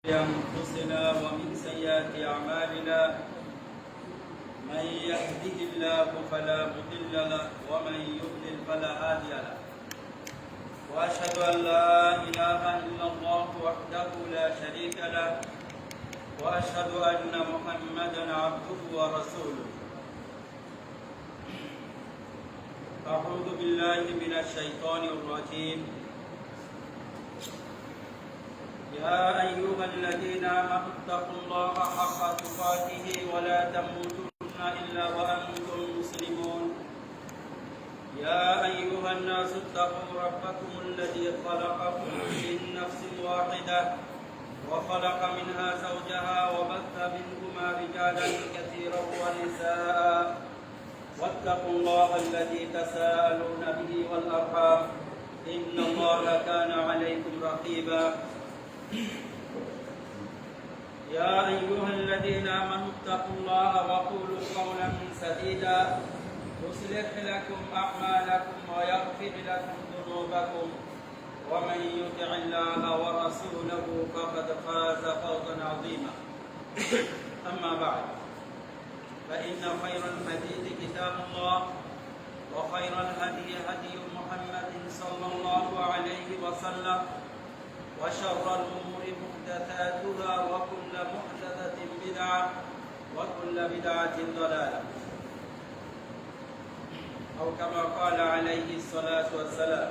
أنفسنا ومن سيئات أعمالنا من يهده الله فلا مضل له ومن يضلل فلا هادي له وأشهد أن لا إله إلا الله وحده لا شريك له وأشهد أن محمدا عبده ورسوله أعوذ بالله من الشيطان الرجيم يا أيها الذين آمنوا اتقوا الله حق تقاته ولا تموتن إلا وأنتم مسلمون يا أيها الناس اتقوا ربكم الذي خلقكم من نفس واحدة وخلق منها زوجها وبث منهما رجالا كثيرا ونساء واتقوا الله الذي تساءلون به والأرحام إن الله كان عليكم رقيبا يا أيها الذين آمنوا اتقوا الله وقولوا قولا سديدا يصلح لكم أعمالكم ويغفر لكم ذنوبكم ومن يطع الله ورسوله فقد فاز فوزا عظيما أما بعد فإن خير الحديث كتاب الله وخير الهدي هدي محمد صلى الله عليه وسلم وشر الأمور محدثاتها وكل محدثة بدعة وكل بدعة ضلالة أو كما قال عليه الصلاة والسلام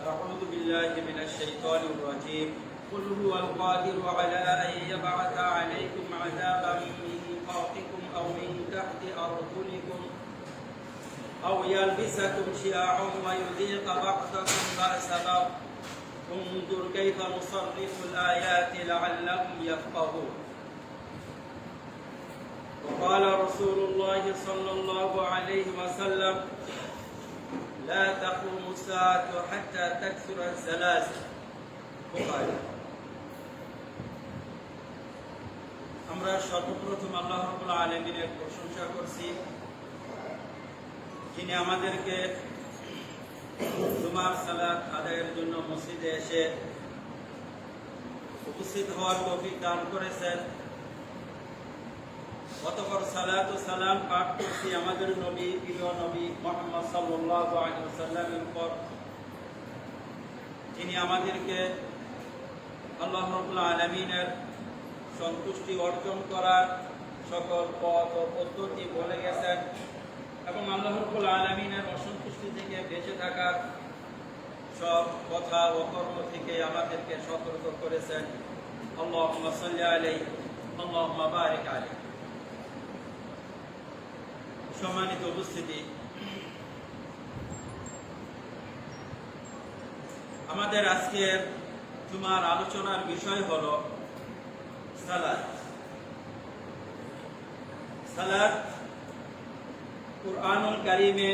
أعوذ بالله من الشيطان الرجيم قل هو القادر على أن يبعث عليكم عذابا من فوقكم أو من تحت أرجلكم أو يلبسكم شيعا ويذيق بعضكم بأس بعض انظر كيف نصرف الآيات لعلهم يفقهون وقال رسول الله صلى الله عليه وسلم لا تقوم الساعة حتى تكثر الزلازل بخاري আমরা সর্বপ্রথম আল্লাহ রাব্বুল আলামিনের প্রশংসা করছি যিনি আমাদেরকে জুমার সালাত আদায়ের জন্য মসজিদে এসে উপস্থিত হওয়ার তৌফিক দান করেছেন। অতঃপর সালাত ও সালাম পাঠ করছি আমাদের নবী প্রিয় নবী মুহাম্মদ সাল্লাল্লাহু আলাইহি ওয়াসাল্লামের উপর, যিনি আমাদেরকে আল্লাহ রাব্বুল আলামিনের সন্তুষ্টি অর্জন করার সকল পথ ও পদ্ধতি বলে গেছেন এবং আল্লাহ রাব্বুল আলামিনের অসন্তুষ্টি থেকে বেঁচে থাকার সব কথা ও কর্ম থেকে আমাদেরকে সতর্ক করেছেন। আল্লাহুম্মা সাল্লি আলাইহি আল্লাহুম্মা বারিক আলাইহি। সম্মানিত উপস্থিতি, আমাদের আজকের জুমার আলোচনার বিষয় হলো সালাত। সালাত কুরআনুল কারীমে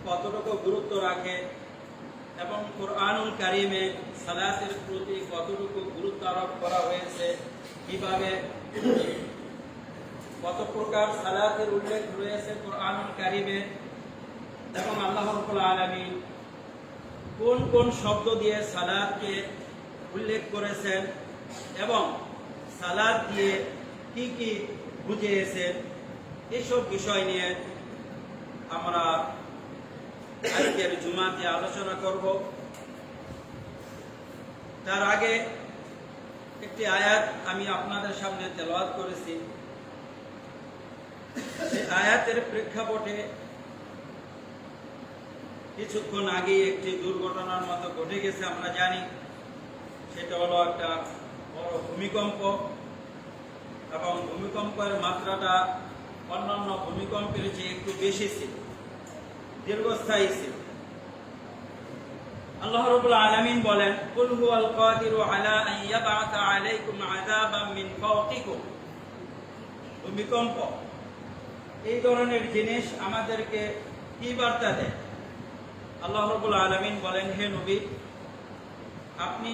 কতটুকু গুরুত্ব রাখে এবং কুরআনুল কারীমে সালাতের প্রতি কতটুকু গুরুত্ব আরোপ করা হয়েছে, কিভাবে কত প্রকার সালাতের উল্লেখ রয়েছে কুরআনুল কারীমে এবং আল্লাহ রাব্বুল আলামিন কোন কোন শব্দ দিয়ে সালাতকে উল্লেখ করেছেন এবং সালাত দিয়ে কি কি বুঝিয়েছেন, এইসব বিষয় নিয়ে আমরা আজকের জুমাতে আলোচনা করব। তার আগে একটি আয়াত আমি আপনাদের সামনে তেলাওয়াত করেছি। সেই আয়াতের প্রেক্ষাপটে কিছুক্ষণ আগে একটি দুর্ঘটনার মতো ঘটে গেছে, আমরা জানি। সেটা হলো একটা বড় ভূমিকম্প এবং ভূমিকম্পের মাত্রাটা অন্যান্য ভূমিকম্পের চেয়ে একটু বেশি ছিল, দীর্ঘস্থায়ী ছিল। আল্লাহ রাব্বুল আলামিন বলেন, কুল হুয়াল কাদিরু আলা আন ইয়াবআথা আলাইকুম আযাবাম মিন ফাওকিকুম। ভূমিকম্প এই ধরনের জিনিস আমাদেরকে কি বার্তা দেয়? আল্লাহ রাব্বুল আলামিন বলেন, হে নবী, আপনি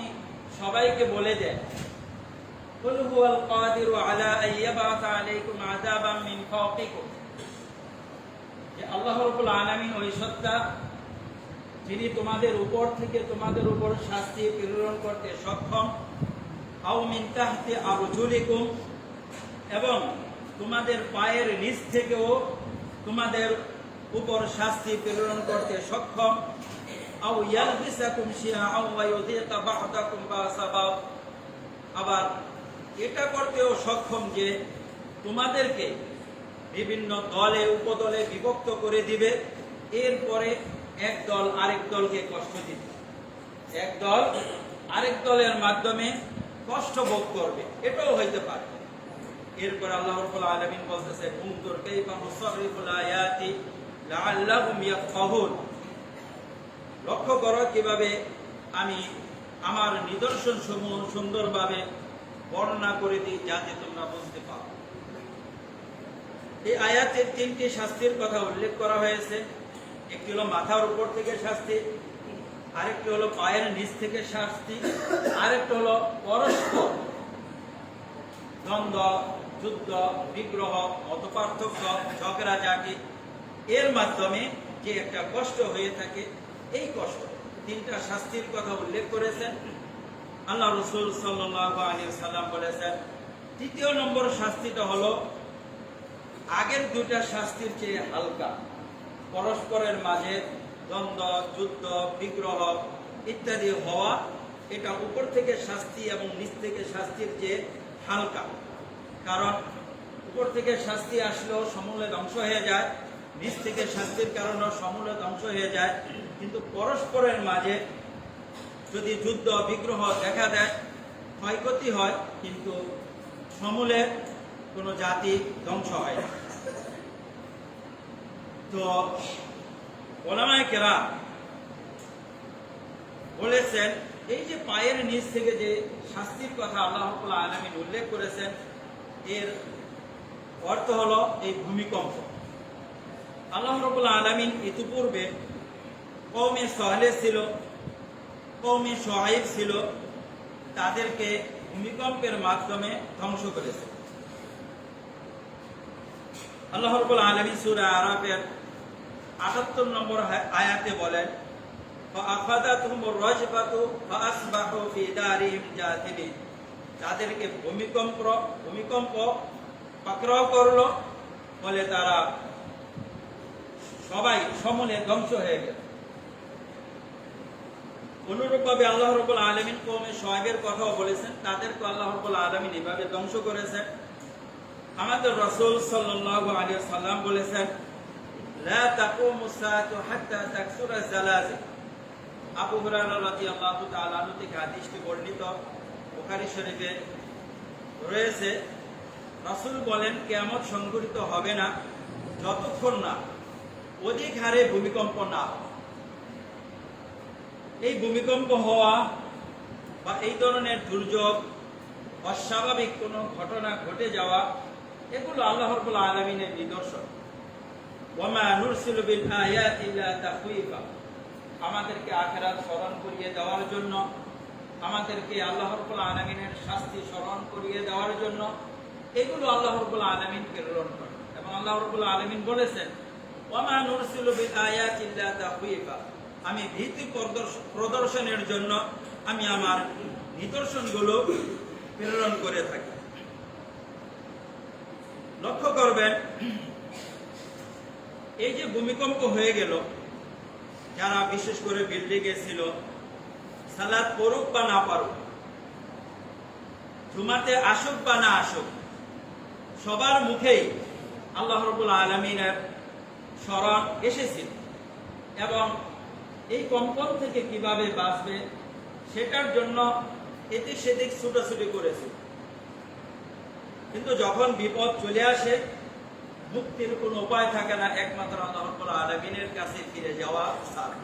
সবাইকে বলে দেন, কুল হুয়াল কাদিরু আলা আন ইয়াবআথা আলাইকুম আযাবাম মিন ফাওকিকুম, যে আল্লাহ রাব্বুল আলামিন ওই সত্তা যিনি তোমাদের উপর থেকে তোমাদের উপর শাস্তি প্রেরণ করতে সক্ষম, আও মিন তাহতি আরজুলিকুম, এবং তোমাদের পায়ের নিচ থেকেও তোমাদের উপর শাস্তি প্রেরণ করতে সক্ষম, আও ইয়ালবিসাকুম শিয়াআন ওয়া ইউযিকা বা'দাকুম বা'সা বা'দ, আবার এটা করতেও সক্ষম যে তোমাদেরকে বিভিন্ন দলে উপদলে বিভক্ত করে দিবে, এরপরে এক দল আরেক দলকে কষ্ট দিবে, এক দল আরেক দলের মাধ্যমে কষ্ট ভোগ করবে, এটাও হইতে পারে। এরপর আল্লাহ রাব্বুল আলামিন বলতেছে উনজুর কাইফা নুসাররিফুল আয়াতি লাআল্লাহুম ইয়াফকাহুন, লক্ষ্য করো কিভাবে আমি আমার নিদর্শন সমূহ সুন্দরভাবে বর্ণনা করে দিই যাতে তোমরা বুঝতে পারো। এই আয়াতে তিনটি শাস্তির কথা উল্লেখ করা হয়েছে। একটি হলো মাথার উপর থেকে শাস্তি, আরেকটি হলো পায়ের নিচ থেকে শাস্তি, আরেকটি হলো পরস্পর দ্বন্দ্ব, যুদ্ধ, বিগ্রহ, মতপার্থক্য, ঝগড়াঝাটি এর মাধ্যমে যে একটা কষ্ট হয়ে থাকে, এই কষ্ট তিনটা শাস্তির কথা উল্লেখ করেছেন আল্লাহ রাসূল সাল্লাল্লাহু আলাইহি ওয়াসাল্লাম বলেছেন। তৃতীয় নম্বর শাস্তিটা হলো আগের দুটা শাস্তির চেয়ে হালকা, পরস্পরের মাঝে দ্বন্দ্ব, যুদ্ধ, বিগ্রহ ইত্যাদি হওয়া, এটা উপর থেকে শাস্তি এবং নিচ থেকে শাস্তির চেয়ে হালকা। কারণ উপর থেকে শাস্তি আসলেও সমূলে ধ্বংস হয়ে যায়, নিচ থেকে শাস্তির কারণেও সমূলে ধ্বংস হয়ে যায়। কিন্তু পরস্পরের মাঝে যদি যুদ্ধ বিগ্রহ দেখা দেয়, ক্ষয়ক্ষতি হয়, কিন্তু সমূলে কোনো জাতি ধ্বংস হয় না। তো ওলামায়ে কেরাম বলেছেন এই যে পায়ের নিচ থেকে যে শাস্তির কথা আল্লাহ রাব্বুল আলামিন উল্লেখ করেছেন, এর অর্থ হলো এই ভূমিকম্প। আল্লাহ রাব্বুল আলামিন ইতিপূর্বে কওমে সালেহ ছিল, কওমে শুআইব ছিল, তাদেরকে ভূমিকম্পের মাধ্যমে ধ্বংস করেছে। আল্লাহ রাব্বুল আলামিন সূরা আরাফের ৭৮ নম্বর আয়াতে বলেন, ফাআখাযাতহুমুর রাজফাতু ফাআসবাহু ফি দারিহিম জাথিমিন, তাদেরকে ভূমিকম্প পাকড়াও করলো, ফলে তারা সবাই সমূলে ধ্বংস হয়ে গেল। অনুরূপভাবে আল্লাহ রাব্বুল আলামিন কওমে শুআইবের কথাও বলেছেন, তাদেরকে আল্লাহ রাব্বুল আলামিন এভাবে ধ্বংস করেছেন। আমাদের রাসূল সাল্লাল্লাহু আলাইহি ওয়াসাল্লাম বলেছেন, লা তাকুমুস সাআতু হাত্তা তাকসুরা যালাজিল। আবু হুরায়রা রাদিয়াল্লাহু তাআলা আনহু থেকে হাদিসটি বর্ণিত, বুখারী শরীফে রয়েছে। রাসূল বলেন, কিয়ামত সংঘটিত হবে না যতক্ষণ না অধিক হারে ভূমিকম্প না হয়। এই ভূমিকম্প হওয়া বা এই ধরনের দুর্যোগ, অস্বাভাবিক কোনো ঘটনা ঘটে যাওয়া, এগুলো আল্লাহ রাব্বুল আলামিনের নিদর্শন। ওয়ামা নুরসিলু বিল আয়াতি ইল্লা তাখওয়িফা, আমাদেরকে আখিরাত স্মরণ করিয়ে দেওয়ার জন্য, আমাদেরকে আল্লাহ রাব্বুল আলামিনের শাস্তি স্মরণ করিয়ে দেওয়ার জন্য এগুলো আল্লাহ রাব্বুল আলামিন প্রেরণ করেন। এবং আল্লাহ রাব্বুল আলামিন বলেছেন, ওয়ামা নুরসিলু বিল আয়াতি ইল্লা তাখওয়িফা, আমি ভীতি প্রদর্শনের জন্য আমি আমার নিদর্শনগুলো প্রেরণ করে থাকি। লক্ষ্য করবেন, এই যে ভূমিকম্প হয়ে গেল, যারা বিশেষ করে বিল্ডিংয়ে ছিল, সালাত পড়ুক বা না পারুক, জুমাতে আসুক বা না আসুক, সবার মুখেই আল্লাহ রাব্বুল আলামিনের স্মরণ এসেছিল এবং এই কম্পন থেকে কিভাবে বাঁচবে সেটার জন্য এদিক সেদিক ছুটাছুটি করেছে। কিন্তু যখন বিপদ চলে আসে, মুক্তির কোনো উপায় থাকে না, একমাত্র আল্লাহ রাব্বুল আলামিনের কাছে ফিরে যাওয়া ছাড়া।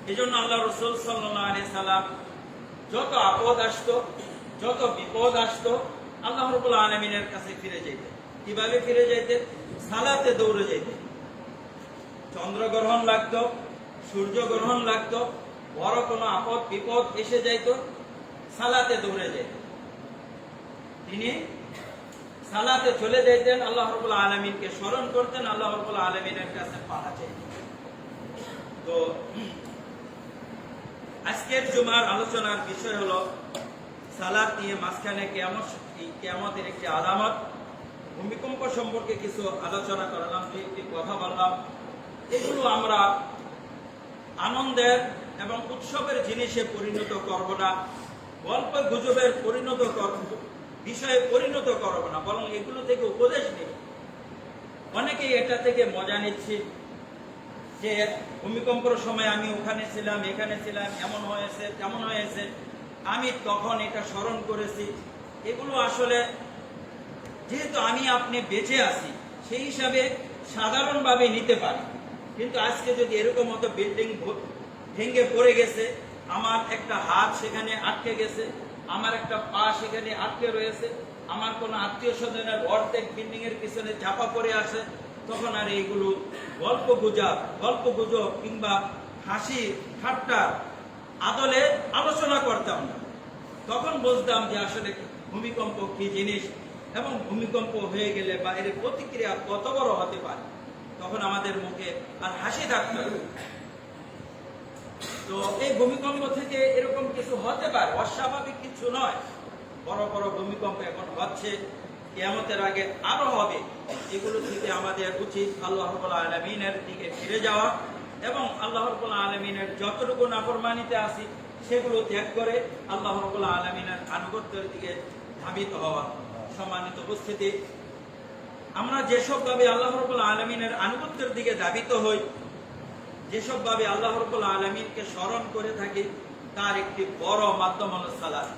এই জন্য আল্লাহ রাসূল সাল্লাল্লাহু আলাইহি সাল্লাম যত আপদ আসতো, যত বিপদ আসতো, আল্লাহ রাব্বুল আলামিনের কাছে ফিরে যেতেন। কিভাবে ফিরে যেতেন? সালাতে দৌড়ে যেতেন। চন্দ্রগ্রহণ লাগতো, সূর্যগ্রহণ লাগতো, বড় কোনো আপদ বিপদ এসে যাইত, সালাতে দৌড়ে যেতেন। তিনি সালাতে চলে যেতেন, আল্লাহ রাব্বুল আলামিনকে স্মরণ করতেন, আল্লাহ রাব্বুল আলামিনের কাছে পানা চাইতেন। তো আজকের জুমার আলোচনার বিষয় হলো সালাত নিয়ে মাঝখানে কিয়ামতের একটি আলামত। ভূমিকম্প সম্পর্কে কিছু আলোচনা করলাম, একটি কথা বললাম। এগুলো আমরা আনন্দের এবং উৎসবের জিনিসে পরিণত করব না, গল্প গুজবের বিষয়ে পরিণত করব না, বরং এগুলো থেকে উপদেশ নেব। অনেকেই এটা থেকে মজা নিচ্ছি যে ভূমিকম্পের সময় আমি ওখানে ছিলাম, এখানে ছিলাম, এমন হয়েছে তেমন হয়েছে, আমি তখন এটা স্মরণ করেছি। এগুলো আসলে যেহেতু আমি আপনি বেঁচে আছি সেই হিসাবে সাধারণভাবে নিতে পারি, কিন্তু আজকে যদি এরকম মতো বিল্ডিং ভেঙে পড়ে গেছে, আমার একটা হাত সেখানে আটকে গেছে, আমার একটা পা সেখানে আটকে রয়েছে, আমার কোনো আত্মীয় স্বজনের অর্ধেক বিল্ডিং এর পিছনে চাপা পড়ে আসে, তখন আর এইগুলো গল্প গুজব কিংবা হাসি ঠাট্টা আদলে আলোচনা করতাম না। তখন বুঝতাম যে আসলে ভূমিকম্প কি জিনিস এবং ভূমিকম্প হয়ে গেলে বা এর প্রতিক্রিয়া কত বড় হতে পারে। তখন আমাদের মুখে আর হাসি থাকতো। তো এই ভূমিকম্প থেকে এরকম কিছু হতে পারে, অস্বাভাবিক কিছু নয়। বড় বড় ভূমিকম্প এখন হচ্ছে, কিয়ামতের আগে আরো হবে। এগুলো থেকে আমাদের উচিত আল্লাহ রাব্বুল আলামিনের দিকে ফিরে যাওয়া এবং আল্লাহ রাব্বুল আলামিনের যতটুকু নাফরমানিতে আছি সেগুলো ত্যাগ করে আল্লাহ রাব্বুল আলামিনের আনুগত্যের দিকে ধাবিত হওয়া। সম্মানিত উপস্থিতি, আমরা যেসব ভাবে আল্লাহ রাব্বুল আলামিনের আনুগত্যের দিকে ধাবিত হই, যেসব ভাবে আল্লাহ রাব্বুল আলামিনকে স্মরণ করে থাকি, তার একটি বড় মাধ্যম হলো সালাত।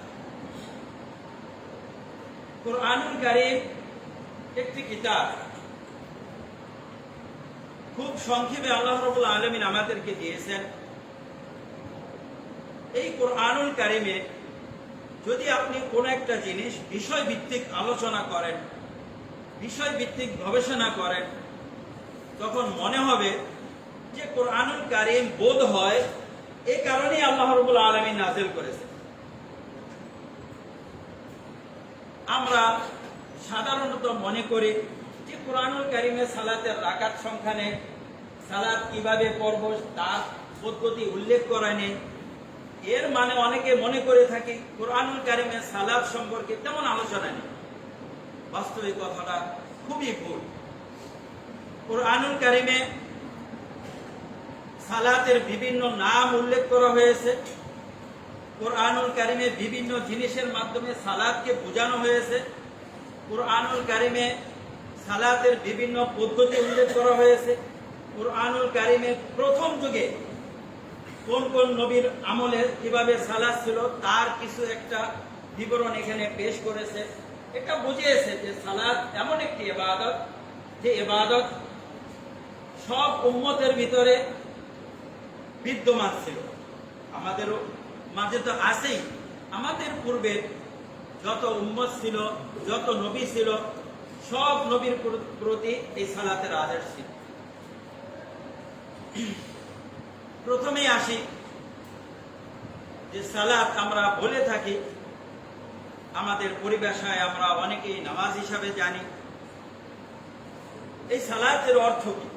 কুরআনুল কারীম একটি কিতাব, খুব সংক্ষেপে আল্লাহ রাব্বুল আলামিন আমাদেরকে দিয়েছেন। এই কুরআনুল কারীমে যদি আপনি কোন একটা জিনিস বিষয় ভিত্তিক আলোচনা করেন, বিষয় ভিত্তিক গবেষণা করেন, তখন মনে হবে যে কুরআনুল কারীম বোধ হয় এই কারণেই আল্লাহ রাব্বুল আলামিন নাযিল করেছেন। আমরা সাধারণত মনে করি যে কুরআনুল কারীমে সালাতের রাকাত সংখ্যা নেই, সালাত কিভাবে পড়ব তার পদ্ধতি উল্লেখ করা নেই। এর মানে অনেকে মনে করে থাকি কুরআনুল কারীমে সালাত সম্পর্কে তেমন আলোচনা নেই। বাস্তবিক কথাটা খুবই ভুল। কুরআনুল কারীমে সালাতের বিভিন্ন নাম উল্লেখ করা হয়েছে। কুরআনুল কারীমে বিভিন্ন জিনিসের মাধ্যমে সালাতকে বোঝানো হয়েছে। কুরআনুল কারীমে সালাতের বিভিন্ন পদ্ধতি উল্লেখ করা হয়েছে। কুরআনুল কারীমে প্রথম যুগে কোন কোন নবীর আমলে কিভাবে সালাত ছিল তার কিছু একটা বিবরণ এখানে পেশ করেছে। এটা বুঝিয়েছে যে সালাত এমন একটি ইবাদত, যে ইবাদত সব উম্মতের ভিতরে বিদ্যমান ছিল। আমাদেরও মাঝে তো আছেই। আমাদের পূর্বে যত উম্মত ছিল, যত নবী ছিল, সব নবীর প্রতি এই সালাতের আদেশ ছিল। প্রথমেই আসি যে সালাত আমরা বলে থাকি, আমাদের পরিভাষায় আমরা অনেকেই নামাজ হিসাবে জানি। এই সালাতের অর্থ কি?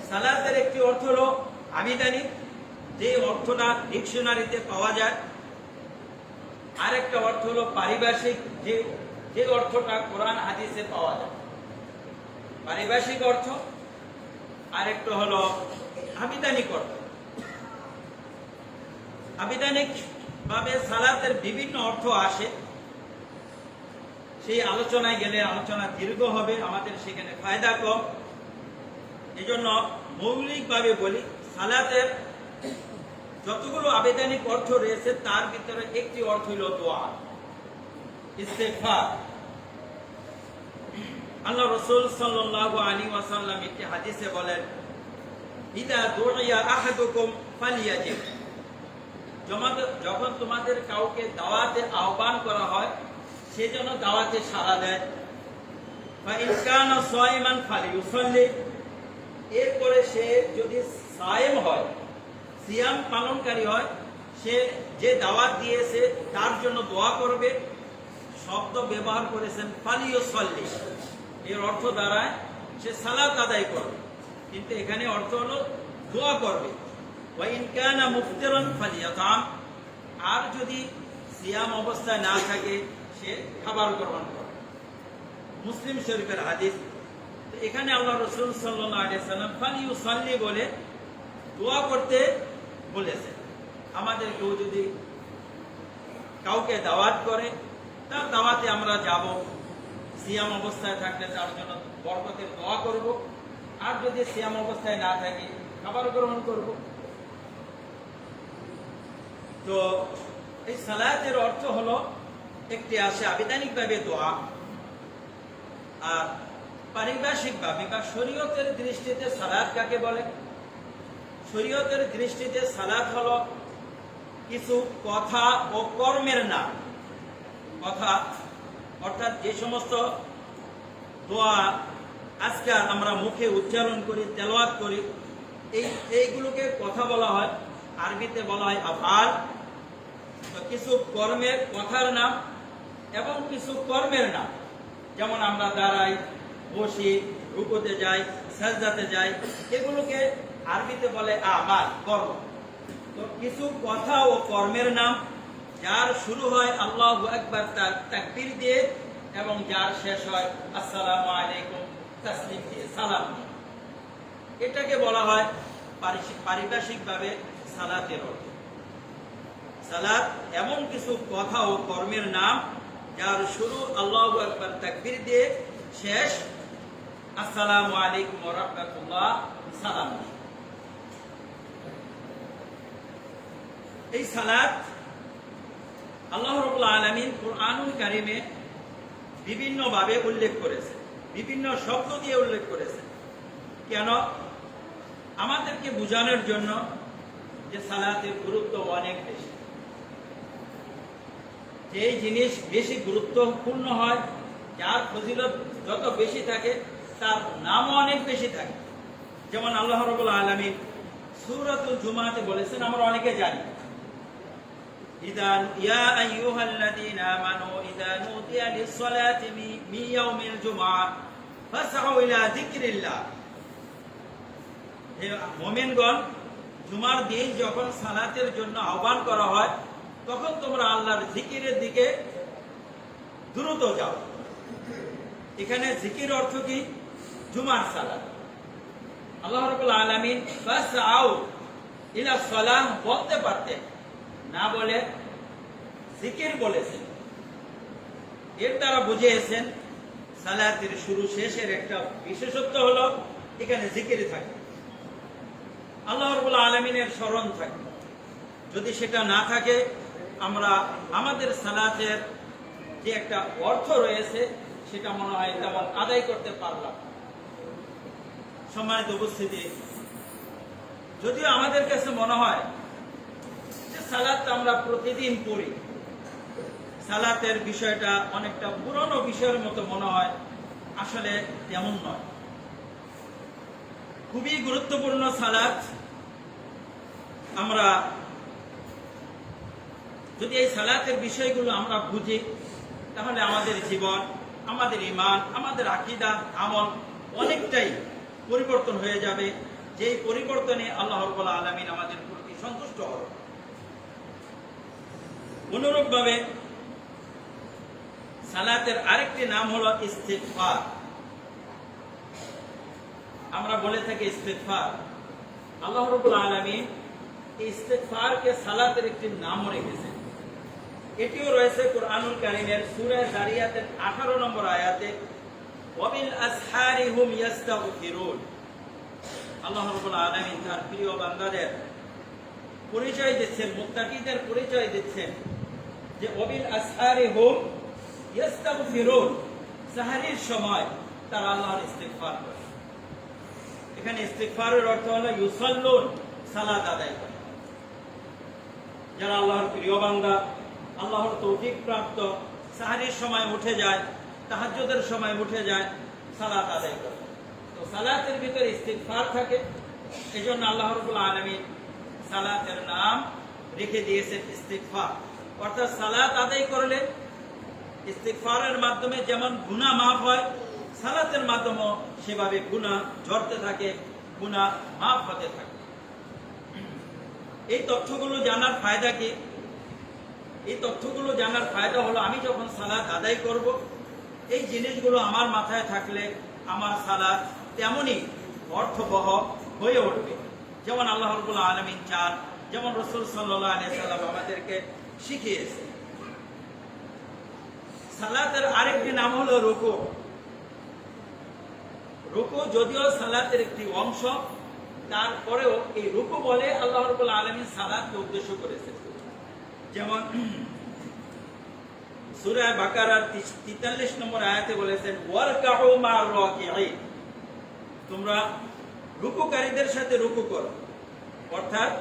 সালাতের একটি অর্থ হলো আবিধানিক, যে অর্থটা ডিকশনারিতে পাওয়া যায়। আরেকটা অর্থ হলো পারিভাষিক, যে অর্থটা কোরআন হাদিসে পাওয়া যায়, পারিভাষিক অর্থ। আরেকটা হলো আবিধানিক অর্থ। আবিধানিক ভাবে সালাতের বিভিন্ন অর্থ আসে। সেই আলোচনায় গেলে আলোচনা দীর্ঘ হবে, আমাদের সেখানে ফায়দা কম। এই জন্য মৌলিকভাবে বলি, সালাতের যতগুলো আবিধানিক অর্থ রয়েছে তার ভিতরে একটি অর্থ হইল দোয়া, ইস্তেগফার। আল্লাহ রাসূল সাল্লাল্লাহু আলাইহি ওয়াসাল্লাম একটি হাদিসে বলেন, ইদা দুইয়া আহাদুকুম ফালিয়াজিব। যখন তোমাদের কাউকে দাওয়াতে আহ্বান করা হয়, সে যেন দাওয়াতে সাড়া দেয়। ফা ইন কানা সাইমান ফালিয়ুসাল্লি। এরপরে সে যদি সায়েম হয়, সিয়াম পালনকারী হয়, সে যে দাওয়াত দিয়েছে তার জন্য দোয়া করবে। শব্দ ব্যবহার করেছেন ফালিয়ুসাল্লি, এর অর্থ দাঁড়ায় সে সালাত আদায় করবে, কিন্তু এখানে অর্থ হলো দোয়া করবে। কানা মুফতিরান ফালিয়াতাম, আর যদি সিয়াম অবস্থায় না থাকে সে খাবার গ্রহণ করে। মুসলিম শরীফের হাদিস। তো এখানে আল্লাহ রাসূল সাল্লাল্লাহু আলাইহি সাল্লাম ফালিউসাল্লি বলে দোয়া করতে বলেছে। আমাদের কেউ যদি কাউকে দাওয়াত করে, তার দাওয়াতে আমরা যাব, সিয়াম অবস্থায় থাকলে তার জন্য বরকতের দোয়া করব, আর যদি সিয়াম অবস্থায় না থাকে খাবার গ্রহণ করব। তো এই সালাতের অর্থ হলো একটি আসে আবিধানিকভাবে দোয়া, আর পারিভাষিকভাবে বা শরীয়তের দৃষ্টিতে সালাত কাকে বলে? শরীয়তের দৃষ্টিতে সালাত হলো কিছু কথা ও কর্মের নাম। কথা অর্থাৎ যে সমস্ত দোয়া আজকাল আমরা মুখে উচ্চারণ করি, তেলাওয়াত করি, এইগুলোকে কথা বলা হয়, আরবিতে বলা হয় আফআল। তো কিছু কর্মের কথার নাম এবং কিছু কর্মের নাম, যেমন আমরা দাঁড়াই, বসি, রুকুতে যাই, সাজদাতে যাই, এগুলোকে আরবিতে বলে আমাল, কর্ম। তো কিছু কথা ও কর্মের নাম যার শুরু হয় আল্লাহু আকবার তাকবীর দিয়ে এবং যার শেষ হয় আসসালামু আলাইকুম তাসলিম দিয়ে, সালাম দিয়ে। এটাকে বলা হয় পারিভাষিকভাবে সালাতের অর্থ। সালাত এমন কিছু কথা ও কর্মের নাম যার শুরু আল্লাহু আকবার তাকবীর দিয়ে, শেষ আসসালামু আলাইকুম ওয়া রাহমাতুল্লাহ সালাম দিয়ে। এই সালাত আল্লাহ রাব্বুল আলামিন কুরআনুল কারীমে বিভিন্ন ভাবে উল্লেখ করেছে, বিভিন্ন শব্দ দিয়ে উল্লেখ করেছে। কেন? আমাদেরকে বোঝানোর জন্য যে সালাতের গুরুত্ব অনেক বেশি। যে জিনিস বেশি গুরুত্বপূর্ণ হয়, যার ফজিলত যত বেশি থাকে, তার নামও অনেক বেশি থাকে। যেমন আল্লাহ রাব্বুল আলামিন সূরাতুল জুমাতে বলেছেন, আমরা অনেকে জানি, ইয়া আইয়ুহাল্লাযীনা আমানু ইযা নুদিয়া লিস-সালাতি মিন ইয়াউমিল জুমআহ ফাসআউ ইলা যিকরিল্লাহ। হে মুমিনগণ, জুমার দিন যখন সালাতের জন্য আহ্বান করা হয়, তখন তোমরা আল্লাহর জিকিরের দিকে দ্রুত যাও। এখানে জিকির অর্থ কি? জুমার সালাত। আল্লাহ রাব্বুল আলামিন ফাসআউ ইলা সালাহ বলতে পারতেন, না বলে জিকির বলেছেন। এর দ্বারা বুঝিয়েছেন সালাতের শুরু শেষের একটা বিশেষত্ব হলো এখানে জিকির থাকে, আল্লাহ রাব্বুল আলামিনের স্মরণ থাকে। যদি সেটা না থাকে, আমরা আমাদের সালাতের যে একটা অর্থ রয়েছে সেটা মনে হয় তেমন আদায় করতে পারলাম। সম্মানিত উপস্থিতি, যদিও আমাদের কাছে মনে হয় যে সালাত আমরা প্রতিদিন পড়ি, সালাতের বিষয়টা অনেকটা পুরনো বিষয়ের মতো মনে হয়, আসলে তেমন নয়। খুবই গুরুত্বপূর্ণ সালাত। আমরা যদি এই সালাতের বিষয়গুলো আমরা বুঝি, তাহলে আমাদের জীবন, আমাদের ঈমান, আমাদের আকীদা, আমল অনেকটাই পরিবর্তন হয়ে যাবে, যেই পরিবর্তনে আল্লাহ রাব্বুল আলামিন আমাদের প্রতি সন্তুষ্ট হবেন। অনুরূপভাবে সালাতের আরেকটি নাম হলো ইস্তিগফার। আমরা বলে থাকি ইস্তিগফার। আল্লাহ রাব্বুল আলামিন এই ইস্তিগফারকে সালাতের একটি নামও রেখেছেন। এটিও রয়েছে কুরআনুল কারীমের সূরা যারিয়াতের 18 নম্বর আয়াতে, ওয়াবিল আসহারি হুম ইস্তাগফিরুন। আল্লাহ রাব্বুল আলামিন তার প্রিয় বান্দাদের পরিচয় দিচ্ছেন, মুত্তাকিদের পরিচয় দিচ্ছেন যে ওয়াবিল আসহারি হুম ইস্তাগফিরুন, সাহরির সময় তারা আল্লাহর ইস্তিগফার করে। এখানে ইস্তিগফারের অর্থ হলো ইউসাল্লুন, সালাত আদায় করে। যারা আল্লাহর প্রিয় বান্দা, আল্লাহর তৌফিক প্রাপ্ত, সাহরির সময় উঠে যায়, তাহাজ্জুদের সময় উঠে যায়, সালাত আদায় করে। তো সালাতের ভিতরে ইস্তিগফার থাকে, এজন্য আল্লাহ রাব্বুল আলামিন সালাতের নাম রেখে দিয়েছেন ইস্তিগফার। অর্থাৎ সালাত আদায় করলে ইস্তিগফারের মাধ্যমে যেমন গুনাহ মাফ হয়, সালাতের মাধ্যমেও সেভাবে গুনাহ ঝরতে থাকে, গুনাহ মাফ হতে থাকে। এই তথ্যগুলো জানার ফায়দা কি? এই তথ্যগুলো জানার ফায়দা হলো আমি যখন সালাত আদায় করব, এই জিনিসগুলো আমার মাথায় থাকলে আমার সালাত তেমনই অর্থবহ হয়ে উঠবে, যেমন আল্লাহ রাব্বুল আলামিন চান, যেমন রাসূল সাল্লাল্লাহু আলাইহি সাল্লাম আমাদেরকে শিখিয়েছে। সালাতের আরেকটি নাম হলো রুকু। রুকু যদিও সালাতের একটি অংশ, তারপরেও এই রুকু বলে আল্লাহ রাব্বুল আলামিন সালাতকে উদ্দেশ্য করেছেন। যেমন সূরা বাকারার 43 নম্বর আয়াতে বলেছেন, ওয়ারকাউ মা'র রাকিঈন, তোমরা রুকুকারীদের সাথে রুকু করো, অর্থাৎ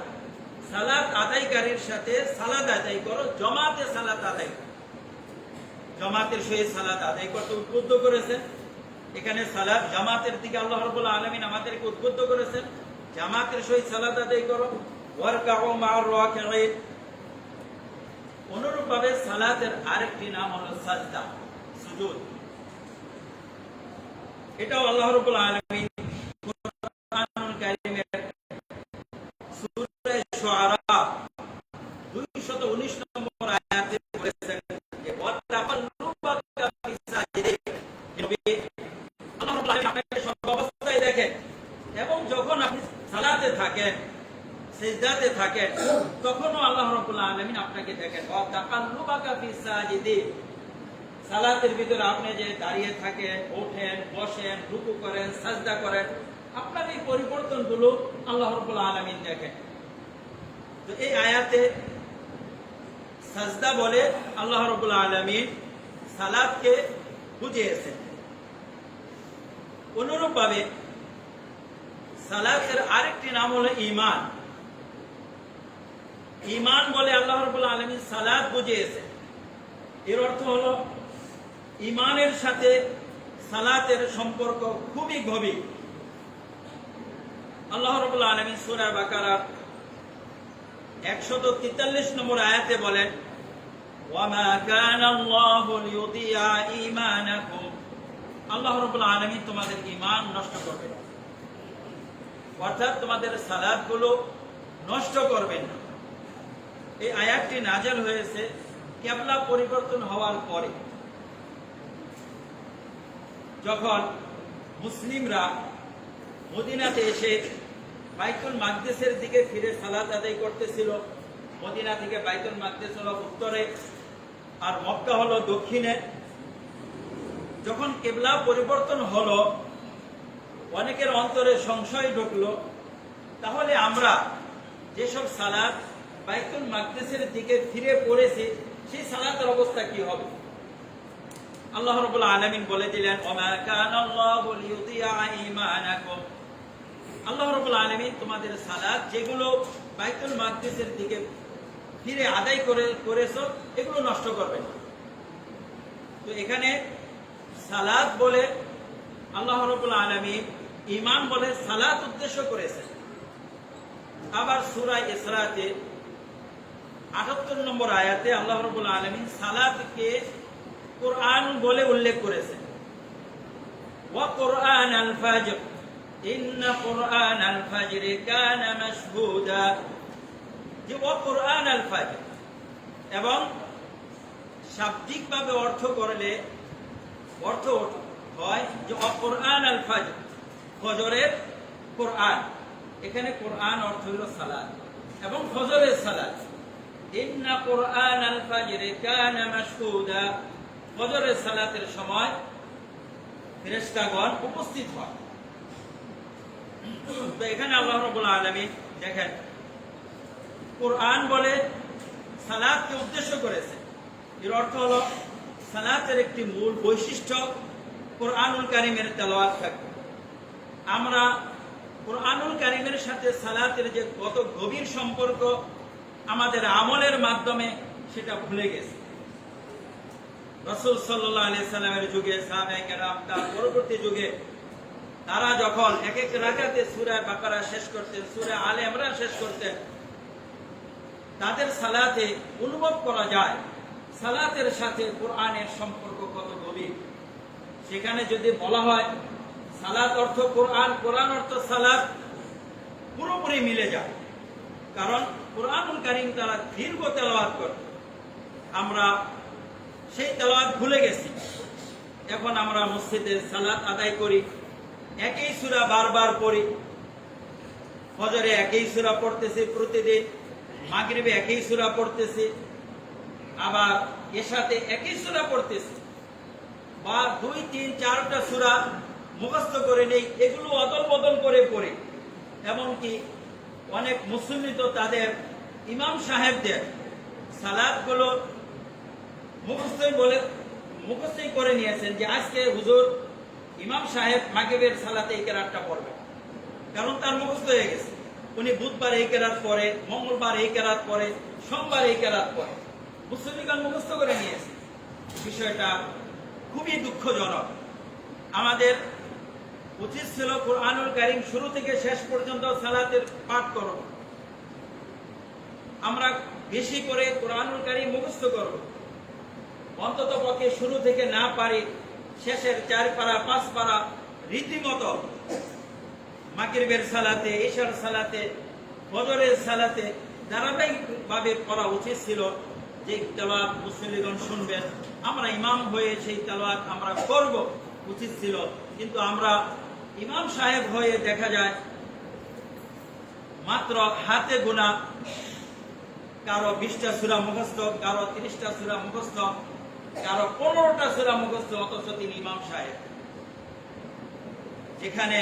সালাত আদায়কারীর সাথে সালাত আদায় করো, জামাতে সালাত আদায় করো। জামাতের সহিত সালাত আদায় করতে উদ্বুদ্ধ করেছেন। এখানে সালাত জামাতের দিকে আল্লাহ রাব্বুল আলামিন আমাদেরকে উদ্বুদ্ধ করেছেন, জামাতের সহিত সালাত আদায় করো। ওয়ারকাউ মা'র রাকিঈন। অনুরূপভাবে সালাতের আরেকটি নাম হলো সাজদা, সুজুদ। এটাও আল্লাহ রাব্বুল আলামিন কুরআনুল কারীমের সূরা শুআরা 219 নম্বর আয়াতে বলেছেন যে ওয়াতাকাল্লুবাকা ফিস সাজিদিন, আল্লাহ রাব্বুল আলামিন আপনাকে সব অবস্থায় দেখেন, এবং যখন আপনি সালাতে থাকেন, সিজদাতে থাকেন, তখনও আল্লাহ রাব্বুল আলামিন আপনাকে দেখেন। ওয়াতাকাল্লুবাকা ফিস সাজিদিন, সালাতের ভিতরে আপনি যে দাঁড়িয়ে থাকেন, ওঠেন, বসেন, রুকু করেন, সাজদা করেন, আপনার এই পরিবর্তনগুলো আল্লাহ রাব্বুল আলামিন দেখেন। তো এই আয়াতে সাজদা বলে আল্লাহ রাব্বুল আলামিন সালাতকে বুঝিয়েছেন। অনুরূপভাবে সালাতের আরেকটি নাম হলো ঈমান। ঈমান বলে আল্লাহ রাব্বুল আলামিন সালাত বুঝিয়েছেন। এর অর্থ হলো ঈমানের সাথে সালাতের সম্পর্ক খুবই গভীর। আল্লাহ রাব্বুল আলামিন সূরা বাকারার 143 নম্বর আয়াতে বলেন, ওয়ামা কানা আল্লাহু লিয়ুদিয়া ঈমানাকুম, আল্লাহ রাব্বুল আলামিন তোমাদের ঈমান নষ্ট করবেন না, অর্থাৎ তোমাদের সালাতগুলো নষ্ট করবেন না। এই আয়াতটি নাযিল হয়েছে কিবলা পরিবর্তন হওয়ার পরে, যখন মুসলিমরা মদিনাতে এসে বাইতুল মাকদিসের দিকে ফিরে সালাত আদায় করতেছিল। মদিনা থেকে বাইতুল মাকদিস হলো উত্তরে, আর মক্কা হলো দক্ষিণে। যখন কিবলা পরিবর্তন হলো, অনেকের অন্তরে সংশয় ঢুকলো, তাহলে আমরা যেসব সালাত বাইতুল মাকদিসের দিকে ফিরে পড়েছি, সেই সালাতের অবস্থা কি হবে? আল্লাহ রাব্বুল আলামিন বলে দিলেন, ওমা কানা আল্লাহু লিয়ুদিয়া ঈমানাকুম, আল্লাহ রাব্বুল আলামিন তোমাদের সালাত যেগুলো বাইতুল মাকদিসের দিকে ফিরে আদায় করেছো, এগুলো নষ্ট করবেন না। তো এখানে সালাত বলে আল্লাহ রাব্বুল আলামিন ঈমান বলে সালাত উদ্দেশ্য করেছেন। আবার সূরা ইসরাতে 78 নম্বর আয়াতে আল্লাহ রাব্বুল আলামিন সালাতকে কুরআন বলে উল্লেখ করেছেন। ওয়া কুরআনাল ফাজর, ইন্না কুরআনাল ফাজরি কানা মাশহুদা, যে ওয়া কুরআনাল ফাজর, এবং শাব্দিকভাবে অর্থ করলে অর্থ হয় যে ওয়া কুরআনাল ফাজর, ফজরের কুরআন। এখানে কুরআন অর্থ হলো সালাত, এবং ফজরের সালাত। ইন্না কুরআনাল ফাজরি কানা মাশহুদা, ফজরের সালাতের সময় ফেরেশতাগণ উপস্থিত হয়। তো এখানে আল্লাহ রাব্বুল আলামিন দেখেন কুরআন বলে সালাতকে উদ্দেশ্য করেছে। এর অর্থ হলো সালাতের একটি মূল বৈশিষ্ট্য কুরআনুল কারীমের তেলাওয়াত থাকবে। আমরা কুরআনুল কারীমের সাথে সালাতের যে কত গভীর সম্পর্ক আমাদের আমলের মাধ্যমে সেটা ভুলে গেছে। রাসূল সাল্লাল্লাহু আলাইহি সাল্লামের যুগে সাহাবায়ে কেরাম, তার পরবর্তী যুগে তারা যখন এক এক রাকাতে সূরা বাকারা শেষ করতেন, সূরা আলে ইমরান শেষ করতেন, তাদের সালাতে অনুভব করা যায় সালাতের সাথে কোরআনের সম্পর্ক কত গভীর। সেখানে যদি বলা হয় সালাত অর্থ কোরআন, কোরআন অর্থ সালাত, পুরোপুরি মিলে যায়। কারণ কুরআনুল কারীম তারা দীর্ঘ তেলাওয়াত করত। আমরা সেই তেলাওয়াত ভুলে গেছি। এখন আমরা মসজিদে সালাত আদায় করি, একই সূরা বারবার পড়ি। ফজরে একই সূরা পড়তেছি প্রতিদিন, মাগরিবে একই সূরা পড়তেছি, আবার এশাতে একই সূরা পড়তেছি, বা 2, 3, 4টা সূরা মুখস্থ করে নেই, এগুলো অদল বদল করে পড়ি। এমনকি অনেক মুসল্লি তো তাদের ইমাম সাহেবদের সালাতগুলো মুখস্থই করে নিয়েছেন যে আজকে হুজুর ইমাম সাহেব মাগরিবের সালাতে এই কেরাতটা পড়বে, কারণ তার মুখস্থ হয়ে গেছে। উনি বুধবার এই কেরাত পড়ে, মঙ্গলবার এই কেরাত পড়ে, সোমবার এই কেরাত পড়ে, মুসল্লিগণ মুখস্থ করে নিয়েছে। বিষয়টা খুবই দুঃখজনক। আমাদের উচিত ছিল কুরআনুল কারীম শুরু থেকে শেষ পর্যন্ত সালাতের পাঠ করব, আমরা বেশি করে কুরআনুল কারীম মুখস্থ করব। অন্তত পক্ষে শুরু থেকে না পারি, শেষের 4 পারা 5 পারা রীতিমতো মাগরিবের সালাতে, ইশার সালাতে, ফজরের সালাতে ধারাবাহিকভাবে পড়া উচিত ছিল। যে তেলাওয়াত মুসল্লিগণ শুনবেন, আমরা ইমাম হয়ে সেই তেলাওয়াত আমরা করব, উচিত ছিল। কিন্তু আমরা ইমাম সাহেব হয়ে দেখা যায় মাত্র হাতে গোনা কারো 20টা সূরা মুখস্থ, কারো 30টা সূরা মুখস্থ, কারো 15টা সূরা মুখস্থ, অথচ তিনি ইমাম সাহেব। যেখানে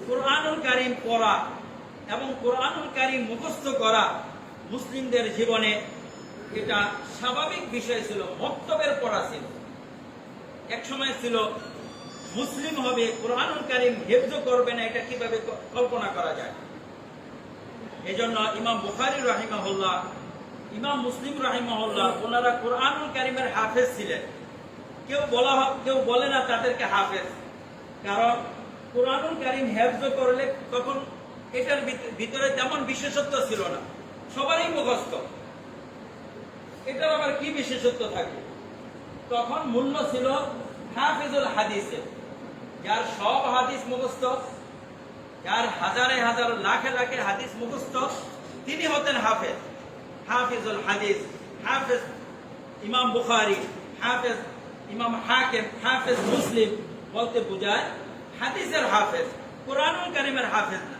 কুরআনুল কারীম পড়া এবং কুরআনুল কারীম মুখস্থ করা মুসলিমদের জীবনে এটা স্বাভাবিক বিষয় ছিল, মক্তবের পড়া ছিল। এক সময় ছিল মুসলিম হবে, কুরআনুল কারীম হিফজ করবে না, এটা কিভাবে কল্পনা করা যায়। এজন্য ইমাম বুখারী রাহিমাহুল্লাহ, ইমাম মুসলিম রাহিমাহুল্লাহ, ওনারা কুরআনুল কারীমের হাফেজ ছিলেন। কেউ বলে না তাদেরকে হাফেজ, কারণ কুরআনুল কারীম হিফজ করলে তখন এটার ভিতরে তেমন বিশেষত্ব ছিল না, সবারই মুখস্থ। এটার আবার কি বিশেষত্ব থাকে? তখন মূল্য ছিল হাফিজুল হাদিসের, যার সব হাদিস মুখস্থ, যার হাজারে হাজার লাখে লাখে হাদিস মুখস্থ, তিনি হতেন হাফেজ, হাফিজুল হাদিস। হাফেজ ইমাম বুখারী, হাফেজ ইমাম হাকিম, হাফেজ মুসলিম বলতে বোঝায় হাদিসের হাফেজ, কুরআনুল কারীমের হাফেজ না।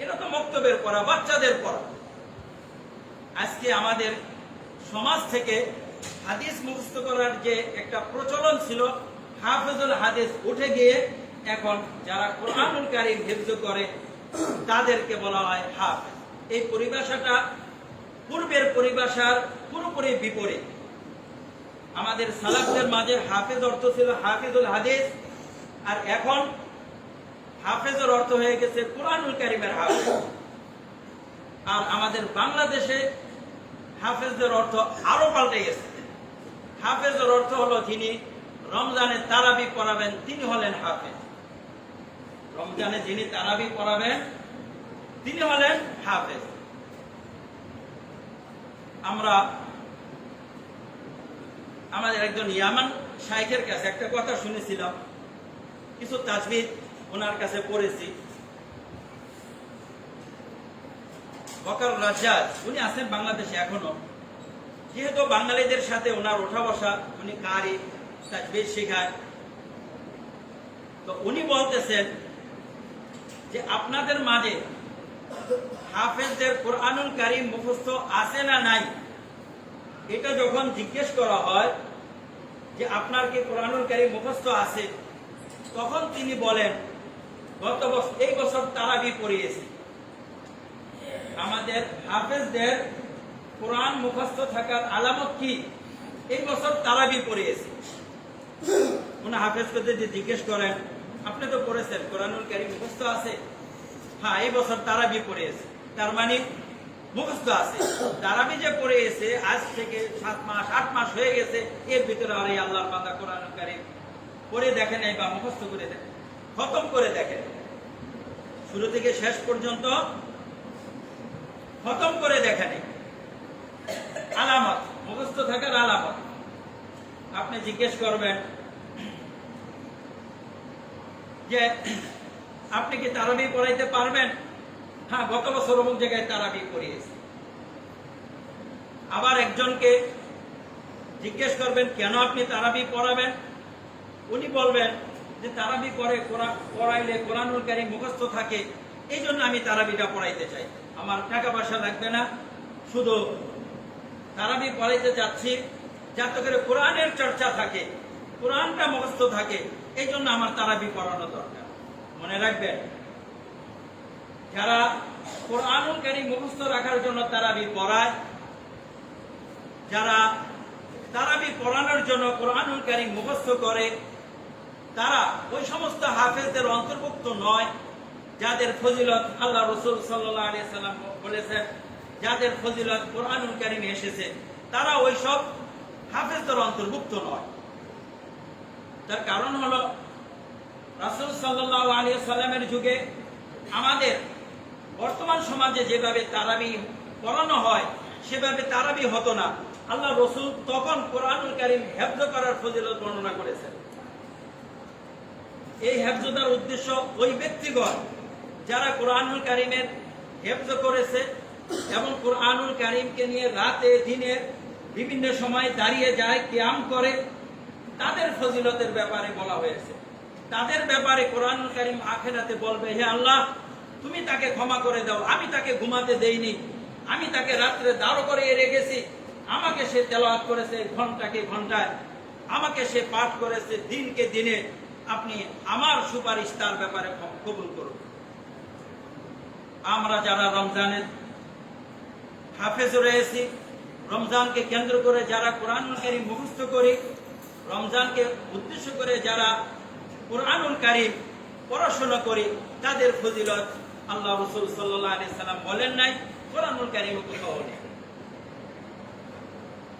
এটা তো মক্তবের পড়া, বাচ্চাদের পড়া। আজকে আমাদের সমাজ থেকে হাদিস মুখস্থ করার যে একটা প্রচলন ছিল, হাফেজুল হাদিস উঠে গিয়ে এখন যারা কুরআনুল কারীম হিফজ করে তাদেরকে বলা হয় হাফেজ। এই পরিভাষাটা পূর্বের পরিভাষার পুরোপুরি বিপরীত। আমাদের সালাফদের মাঝে হাফেজ অর্থ ছিল হাফিজুল হাদিস, আর এখন হাফেজের অর্থ হয়ে গেছে কুরআনুল কারীমের হাফেজ। আর আমাদের বাংলাদেশে হাফেজদের অর্থ আরো পাল্টে গেছে। হাফেজের অর্থ হলো যিনি রমজানে তারাবি পড়াবেন, তিনি হলেন হাফেজ। রমজানে যিনি তারাবি পড়াবেন তিনি হলেন হাফেজ। আমরা আমাদের একজন ইয়ামান শাইখের কাছে একটা কথা শুনেছিলাম, কিছু তাজবিদ ওনার কাছে পড়েছি। বকর রাজ্জাক উনি আছেন বাংলাদেশে এখনো, যেহেতু বাঙালিদের সাথে ওনার ওঠা বসা, উনি কারি তাজবিদ শেখায়। তো উনি বলতেছেন যে আপনাদের মাঝে হাফেজদের কুরআনুল কারীম মুখস্থ আছে না নাই, এটা যখন জিজ্ঞেস করা হয় যে আপনার কি কুরআনুল কারীম মুখস্থ আছে, তখন তিনি বলেন গত বছর, এই বছর তারাবি পড়িয়েছি। আমাদের হাফেজদের কোরআন মুখস্থ থাকার আলামত কি? এই বছর তারাবি পড়িয়েছি। উনি হাফেজকে যদি জিজ্ঞেস করেন আপনি তো পড়েছেন কুরআনুল কারীম মুখস্থ আছে, হ্যাঁ এই বছর তারাবি পড়িয়েছে, তার মানে মুখস্থ আছে। তারাবি যে পড়িয়েছে আজ থেকে 7 মাস 8 মাস হয়ে গেছে, এর ভিতরে আর এই আল্লাহর বান্দা কুরআনুল কারীম পড়ে দেখেন নাই বা মুখস্থ করে দেখেন, খতম করে দেখেন, শুরু থেকে শেষ পর্যন্ত খতম করে দেখেন। আলামত, মুখস্থ থাকার আলামত। আপনি জিজ্ঞেস করবেন যে আপনি কি তারাবি পড়াইতে পারবেন? হ্যাঁ, গত বছর অমুক জায়গায় তারাবি পড়িয়েছি। আবার একজনকে জিজ্ঞেস করবেন কেন আপনি তারাবি পড়াবেন, উনি বলবেন যে তারাবি পড়াইলে কোরআনুল কারীম মুখস্থ থাকে, এই জন্য আমি তারাবিটা পড়াইতে চাই, আমার টাকা পয়সা লাগবে না, শুধু তারাবি পড়াইতে চাচ্ছি যাতে করে কোরআনের চর্চা থাকে, কোরআনটা মুখস্থ থাকে, এই জন্য আমার তারাবি পড়ানো দরকার। মনে রাখবেন, যারা কোরআনুল কারীম মুখস্থ রাখার জন্য তারাবি পড়ায়, যারা তারাবি পড়ানোর জন্য কোরআনুল কারীম মুখস্থ করে, তারা ওই সমস্ত হাফেজদের অন্তর্ভুক্ত নয় যাদের ফজিলত আল্লাহ রাসূল সাল্লাল্লাহু আলাইহি সাল্লাম বলেছেন, যাদের ফজিলত কোরআনুল কারীমে এসেছে, তারা ওই সব হাফেজদের অন্তর্ভুক্ত নয়। তার কারণ হলো রাসূল সাল্লাল্লাহু আলাইহি সাল্লামের যুগে আমাদের বর্তমান সমাজে যেভাবে তারাবি পড়ানো হয় সেভাবে তারাবি হতো না। আল্লাহ রাসূল তখন কোরআনুল কারীম হেফজ করার ফজিলত বর্ণনা করেছেন। এই হেফজদার উদ্দেশ্য ওই ব্যক্তিগণ যারা কোরআনুল কারীমের হেফজ করেছে এবং কোরআনুল কারীমকে নিয়ে রাতে দিনে বিভিন্ন সময় দাঁড়িয়ে যায়, কিয়াম করে, তাদের ফজিলতের ব্যাপারে বলা হয়েছে। তাদের ব্যাপারে কোরআনুল কারীম আখিরাতে বলবে, হে আল্লাহ, তুমি তাকে ক্ষমা করে দাও, আমি তাকে ঘুমাতে দেইনি, আমি তাকে রাত্রে দাঁড় করিয়ে রেখেছি, আমাকে সে তেলাওয়াত করেছে ঘন্টাকে ঘন্টায়, আমাকে সে পাঠ করেছে দিনকে দিনে, আপনি আমার সুপারিশ তার ব্যাপারে কবুল করুন। আমরা যারা রমজানের হাফেজ রয়েছি, রমজানকে কেন্দ্র করে যারা কোরআনুল কারীম মুখস্থ করি, রমজানকে উদ্দেশ্য করে যারা কোরআনুল কারীম পড়াশোনা করি, তাদের ফজিলত আল্লাহ রাসূল সাল্লাল্লাহু আলাইহি সাল্লাম বলেন নাই, কোরআনুল কারীমে কোথাও নেই।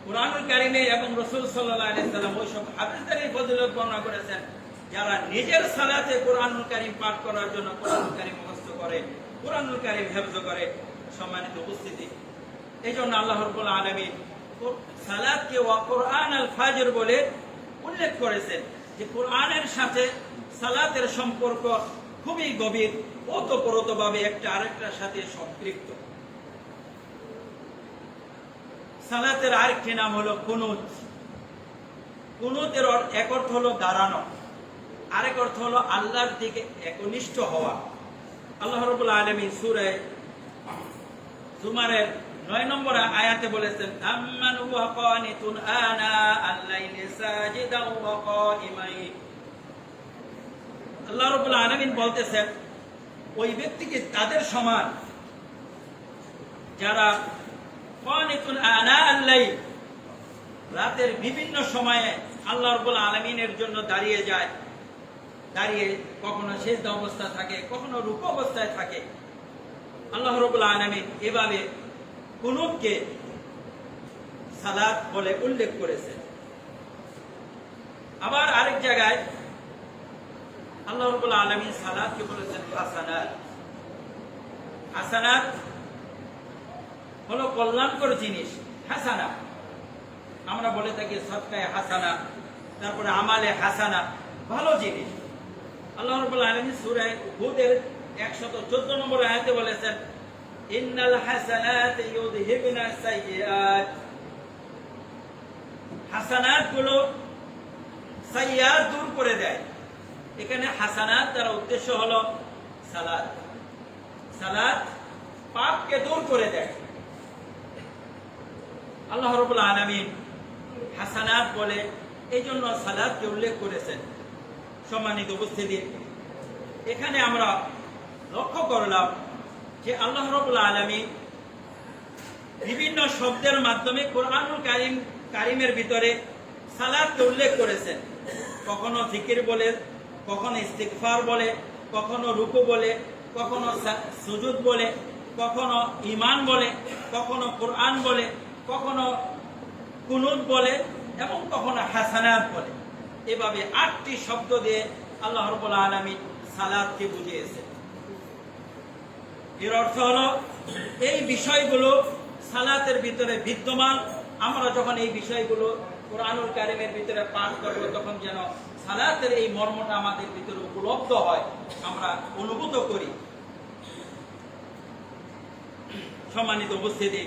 কোরআনুল কারীমে এবং রাসূল সাল্লাল্লাহু আলাইহি সাল্লাম ওই সব হাফেজদের ফজিলত বর্ণনা করেছেন যারা নিজের সালাতে কোরআনুল কারীম পাঠ করার জন্য কোরআনুল কারীম মুখস্থ করে, কোরআনুল কারীম হেফজ করে। সম্মানিত উপস্থিতি, এই জন্য আল্লাহ রাব্বুল আলামিন সালাতকে ওয়া কোরআন আল ফাজর বলে উল্লেখ করেছেন যে কোরআনের সাথে সালাতের সম্পর্ক খুবই গভীর, ওতপ্রোতভাবে একটা আরেকটার সাথে সম্পৃক্ত। সালাতের আরেকটি নাম হলো কুনুত। কুনুতের এক অর্থ হলো দাঁড়ানো, আরেক অর্থ হলো আল্লাহর দিকে একনিষ্ঠ হওয়া। আল্লাহ রাব্বুল আলামিন সূরা জুমারের 9 নম্বর আয়াতে বলেছেন, আম্মান হুয়া কানিতুন আনা আল-লাইলি সাজিদান ওয়া কাইমান। আল্লাহ রাব্বুল আলামিন বলতেছেন ওই ব্যক্তিকে তাদের সমান যারা কানিতুন আনা আল-লাইল, রাতের বিভিন্ন সময়ে আল্লাহ রাব্বুল আলামিনের জন্য দাঁড়িয়ে যায়, দাঁড়িয়ে কখনো সিজদা অবস্থায় থাকে, কখনো রুকু অবস্থায় থাকে। আল্লাহ রাব্বুল আলামিন এভাবে কুনুতকে সালাত বলে উল্লেখ করেছে। আবার আরেক জায়গায় আল্লাহ রাব্বুল আলামিন সালাতকে বলেছেন হাসানাত। হাসানাত হলো কল্যাণকর জিনিস। হাসানা আমরা বলে থাকি সদকায়ে হাসানা, তারপরে আমালে হাসানা, ভালো জিনিস। আল্লাহ রাব্বুল আলামিন সূরা হুদের 114 নম্বর আয়াতে বলেছেন, ইন্নাল হাসানাত ইউযহিবনা সাইয়্যাত। হাসানাত গুলো সাইয়্যাত দূর করে দেয়। এখানে হাসানাত দ্বারা উদ্দেশ্য হলো সালাত। সালাত পাপকে দূর করে দেয়। আল্লাহ রাব্বুল আলামিন হাসানাত বলে এই জন্য সালাতকে উল্লেখ করেছেন। সম্মানিত উপস্থিতি, এখানে আমরা লক্ষ্য করলাম যে আল্লাহ রাব্বুল আলামিন বিভিন্ন শব্দের মাধ্যমে কোরআনুল কারীমের ভিতরে সালাতকে উল্লেখ করেছেন। কখনো জিকির বলে, কখনো ইস্তিগফার বলে, কখনো রুকু বলে, কখনো সুজুদ বলে, কখনো ঈমান বলে, কখনো কোরআন বলে, কখনো কুনুত বলে এবং কখনো হাসানাত বলে। এভাবে 8টি শব্দ দিয়ে আল্লাহ রাব্বুল আলামিন সালাতকে বুঝিয়েছেন। এর অর্থ হলো এই বিষয়গুলো সালাতের ভিতরে বিদ্যমান। আমরা যখন এই বিষয়গুলো কোরআনুল কারীমের ভিতরে পাঠ করব, তখন যেন সালাতের এই মর্মটা আমাদের ভিতরে উপলব্ধ হয়, আমরা অনুভূত করি। সম্মানিত উপস্থিতি,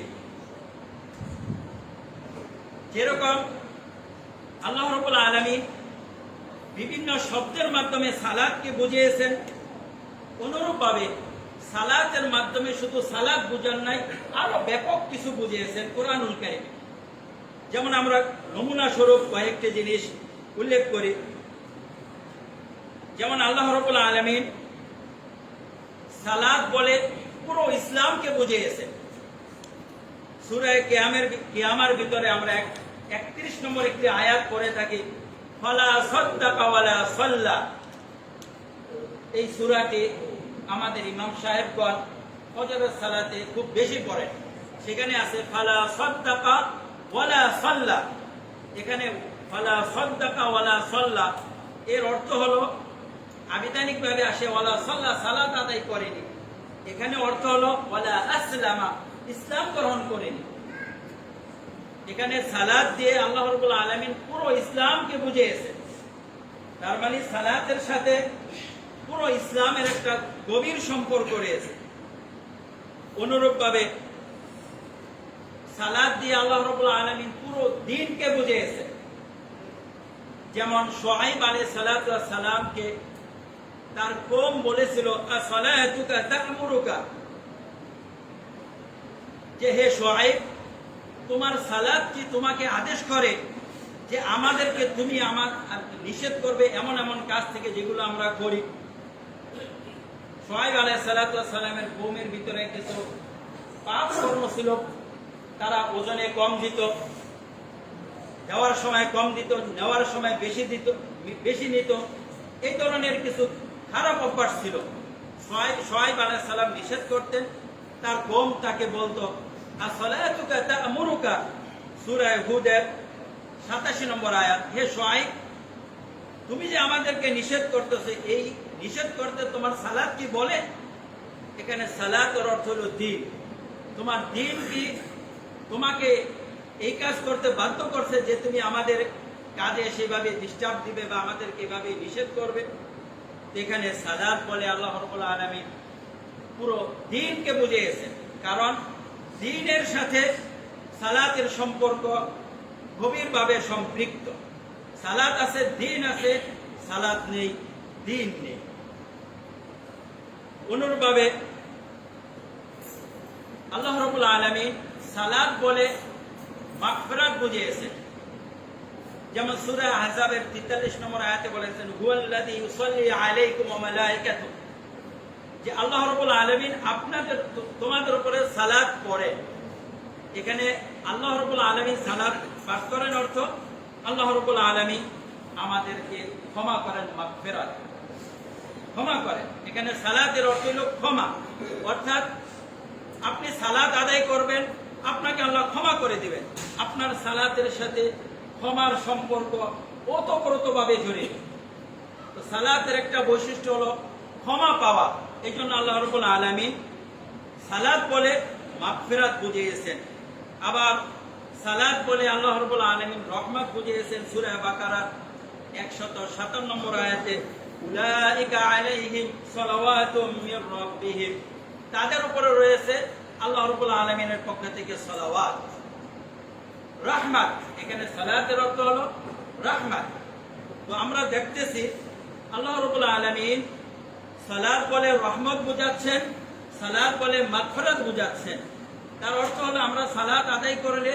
যেরকম আল্লাহ রাব্বুল আলামিন বিভিন্ন শব্দের মাধ্যমে সালাতকে বুঝিয়েছেন, অনুরূপভাবে সালাতের মাধ্যমে শুধু সালাত বুঝান নাই, আরো ব্যাপক কিছু বুঝিয়েছেন কোরআনুল কারীমে। যেমন আমরা নমুনা স্বরূপ কয়েকটি জিনিস উল্লেখ করি। যেমন আল্লাহ রাব্বুল আলামিন সালাত বলে পুরো ইসলামকে বুঝিয়েছেন। সূরা কিয়ামার ভিতরে আমরা 31 নম্বর একটি আয়াত পড়ে থাকি, ফালা সাদ্দাকা ওয়ালা সাল্লা। এই সূরাটি আমাদের ইমাম সাহেবগণ ফজরের সালাতে খুব বেশি পড়েন। সেখানে আছে ফালা সাদ্দাকা ওয়ালা সাল্লা। এখানে ফালা সাদ্দাকা ওয়ালা সাল্লা এর অর্থ হলো, আবিধানিকভাবে আসে ওয়ালা সাল্লা, সালাত আদায় করেনি। এখানে অর্থ হলো ওয়ালা আসলামা, ইসলাম গ্রহণ করেনি। এখানে সালাত দিয়ে আল্লাহ রাব্বুল আলামিন পুরো ইসলামকে বুঝিয়েছেন। তার মানে সালাতের সাথে পুরো ইসলামের একটা গভীর সম্পর্ক রয়েছে। অনুরূপভাবে সালাত দিয়ে আল্লাহ রাব্বুল আলামিন পুরো দ্বীনকে বুঝিয়েছেন। যেমন শুআয়ব আলাইহিস সালাতু ওয়াস সালামকে তার কওম বলেছিল, আসসালাতুকা তা'মুরুকা, যে হে শুআয়ব, তোমার সালাত কি তোমাকে আদেশ করে যে আমাদেরকে তুমি নিষেধ করবে এমন এমন কাজ থেকে যেগুলো আমরা করি। শুআয়ব আলাইহিস সালাতু ওয়াস সালামের কওমের ভিতরে কিছু পাপ কর্ম ছিল। তারা ওজনে কম দিত, দেওয়ার সময় কম দিত, নেওয়ার সময় বেশি নিত। এই ধরনের কিছু খারাপ অভ্যাস ছিল। শুআয়ব আলাইহিস সালাম নিষেধ করতেন, তার কওম তাকে বলতো আসসালাতুকা তা'মুরুকা, সূরা হুদের 87 নম্বর আয়াত, হে শুআয়ব, তুমি যে আমাদেরকে নিষেধ করতেছো, এই নিষেধ করতে তোমার সালাত কি বলে? এখানে সালাতের অর্থ হলো দ্বীন। তোমার দ্বীন কি তোমাকে এই কাজ করতে বাধ্য করছে যে তুমি আমাদের কাজে সেভাবে ডিস্টার্ব দিবে বা আমাদেরকে এভাবে নিষেধ করবে? এখানে সালাত বলে আল্লাহ রাব্বুল আলামিন পুরো দ্বীনকে বুঝিয়েছেন। কারণ দ্বীনের সাথে সালাতের সম্পর্ক গভীরভাবে সম্পৃক্ত। সালাত আছে, দ্বীন আছে, সালাত নেই, দ্বীন নেই। অনুরূপভাবে আল্লাহ রাব্বুল আলামিন সালাত বলে মাগফিরাত বুঝিয়েছেন। যেমন সূরা আহজাবের 43 নম্বর আয়াতে বলেছেন, হুয়াল্লাযী ইউসাল্লি আলাইকুম ওয়া মালায়েকাতুহু, যে আল্লাহ রাব্বুল আলামিন তোমাদের উপরে সালাত পড়ে। এখানে আল্লাহ রাব্বুল আলামিন সালাত পাঠ করেন অর্থ আল্লাহ রাব্বুল আলামিন আমাদেরকে ক্ষমা করেন, মাগফিরাত, ক্ষমা করেন। এখানে সালাতের অর্থ হলো ক্ষমা, অর্থাৎ আপনি সালাত আদায় করবেন, আপনাকে আল্লাহ ক্ষমা করে দিবেন। আপনার সালাতের সাথে ক্ষমার সম্পর্ক ওতপ্রোতভাবে জড়িত। তো সালাতের একটা বৈশিষ্ট্য হলো ক্ষমা পাওয়া। এই জন্য আল্লাহ রাব্বুল আলামিন সালাত বলে মাগফিরাত বুঝিয়েছেন। আবার সালাত বলে আল্লাহ রাব্বুল আলামিন রহমত বুঝিয়েছেন। সূরা বাকারা 157 নম্বর আয়াতে, উলাইকা আলাইহিম সালাওয়াতুম মির রাব্বিহিম, তাদের উপরে রয়েছে আল্লাহ রাব্বুল আলামিনের পক্ষ থেকে সালাওয়াত, রহমত। এখানে সালাতের অর্থ হলো রহমত। তো আমরা দেখতেছি আল্লাহ রাব্বুল আলামিন সালাত বলে রহমত বুঝাচ্ছেন, সালাত বলে মাগফিরাত বুঝাচ্ছেন। তার অর্থ হলো আমরা সালাত আদায় করলে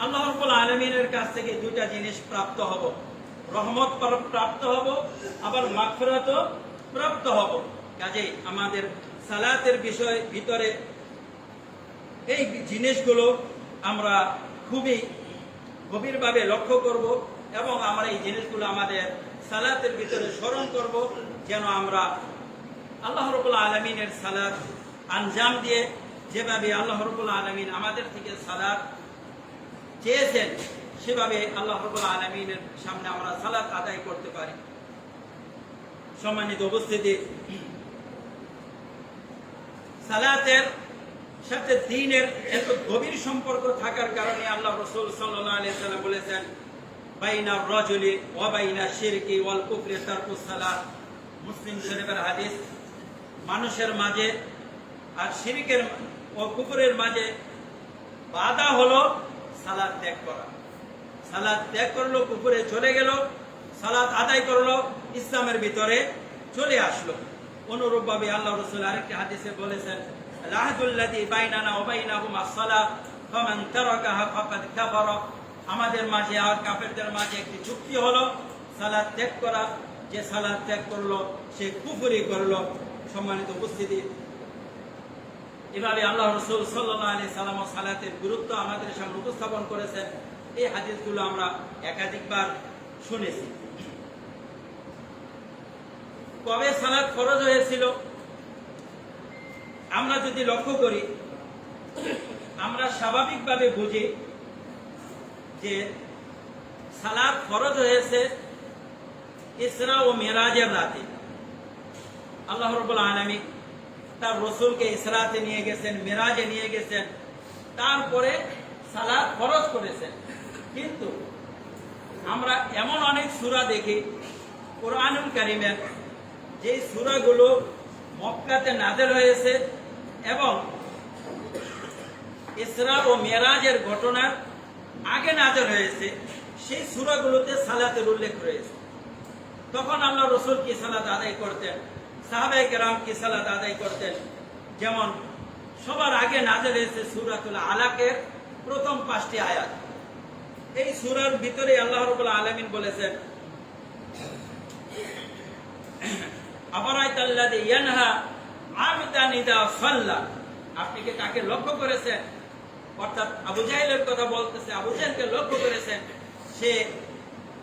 আল্লাহ রাব্বুল আলামিনের কাছ থেকে দুইটা জিনিস প্রাপ্ত হব, রহমত প্রাপ্ত হব, আবার মাগফিরাতও প্রাপ্ত হব। কাজেই আমাদের সালাতের ভিতরে এই জিনিসগুলো আমরা খুবই গভীরভাবে লক্ষ্য করব এবং আমরা এই জিনিসগুলো আমাদের সালাতের ভিতরে স্মরণ করব, যেন আমরা আল্লাহ রাব্বুল আলামিনের সালাত আঞ্জাম দিয়ে যেভাবে আল্লাহ রাব্বুল আলামিন আমাদের থেকে সালাত চেয়েছেন সেভাবে আল্লাহ রাব্বুল আলামিনের সামনে আমরা সালাত আদায় করতে পারি। সম্মানিত উপস্থিতি, সালাতের সাথে দ্বীনের এত গভীর সম্পর্ক থাকার কারণে আল্লাহ রাসূল সাল্লাল্লাহু আলাইহি ওয়াসাল্লাম বলেছেন, বাইনা রাজুলি ওয়া বাইনা শিরকি ওয়াল কুফরি তারকুস সালাত। মুসলিম শরীফের হাদিস, মানুষের মাঝে আর শিরকের ও কুফরের মাঝে বাধা হলো সালাত ত্যাগ করা। সালাত ত্যাগ করলো, কুফরে চলে গেল, সালাত আদায় করলো, ইসলামের ভিতরে চলে আসলো। অনুরূপভাবে আল্লাহ রাসূল আরেকটি হাদিসে বলেছেন, লাহদুল্লাযী বাইনানা ওয়া বাইনাহুম আস-সালাহ ফামান তারাকাহা ফাকাদ কাফারা। আমাদের মাঝে আর কাফেরদের মাঝে একটি চুক্তি হলো সালাত ত্যাগ করা। যে সালাত ত্যাগ করলো সে কুফরি করলো। সম্মানিত উপস্থিতি, এভাবে আল্লাহ রাসূল সাল্লাল্লাহু আলাইহি সাল্লাম সালাতের গুরুত্ব আমাদের সামনে উপস্থাপন করেছেন। এই হাদিসগুলো আমরা একাধিকবার শুনেছি। কবে সালাত ফরজ হয়েছিল আমরা যদি লক্ষ্য করি, আমরা স্বাভাবিকভাবে বুঝি যে সালাত ফরজ হয়েছে ইসরা ও মেরাজের রাতে। আল্লাহ রাব্বুল আলামিন তার রাসূলকে ইসরাতে নিয়ে গেছেন, মেরাজে নিয়ে গেছেন, তারপরে সালাত ফরজ করেছেন। কিন্তু আমরা এমন অনেক সূরা দেখি কোরআনুল কারীমের, যে সূরাগুলো মক্কাতে নাযিল হয়েছে এবং ইসরা ও মেরাজের ঘটনার আগে নাযিল হয়েছে, সেই সূরাগুলোতে সালাতের উল্লেখ রয়েছে। তখন আল্লাহ রাসূল কি সালাত আদায় করতেন, সাহাবায়ে কেরাম কি সালাত আদায় করতেন। যেমন সবার আগে নাযিল হয়েছে সূরাতুল আলাকের প্রথম 5টি আয়াত। এই সূরার ভিতরে আল্লাহ রাব্বুল আলামিন বলেছেন, আফারাইতাল্লাযী ইয়ানহা আবদান ইযা সাল্লা। আপনি কি তাকে লক্ষ্য করেছেন? অর্থাৎ আবু জাহেলের কথা বলতেছে, আবু জাহেলকে লক্ষ্য করেছেন, সে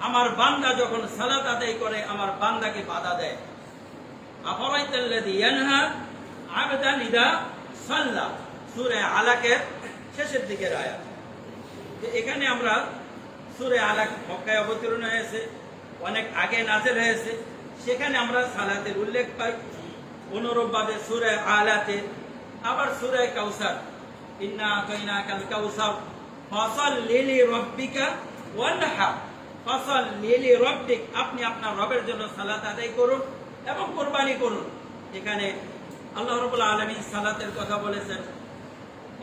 আমার বান্দা যখন সালাত আদায় করে আমার বান্দাকে বাধা দেয়। আফারাইতাল্লাযী ইয়ানহা আবদান ইযা সাল্লা, সূরা আলাকের শেষের দিকের আয়াত। এখানে আমরা সূরা আলাক মক্কায় অবতীর্ণ হয়েছে, অনেক আগে নাযিল হয়েছে, সেখানে আমরা সালাতের উল্লেখ পাই। অনুরূপভাবে সূরা আলাতে, আবার সূরা কাউসার, ইন্না আতাইনাকাল কাউসার ফাসাল্লি লিরাব্বিকা ওয়ানহার, ফাসাল্লি লিরাব্বিক, আপনি আপনার রবের জন্য সালাত আদায় করুন এবং কুরবানি করুন। এখানে আল্লাহ রাব্বুল আলামিন সালাতের কথা বলেছেন,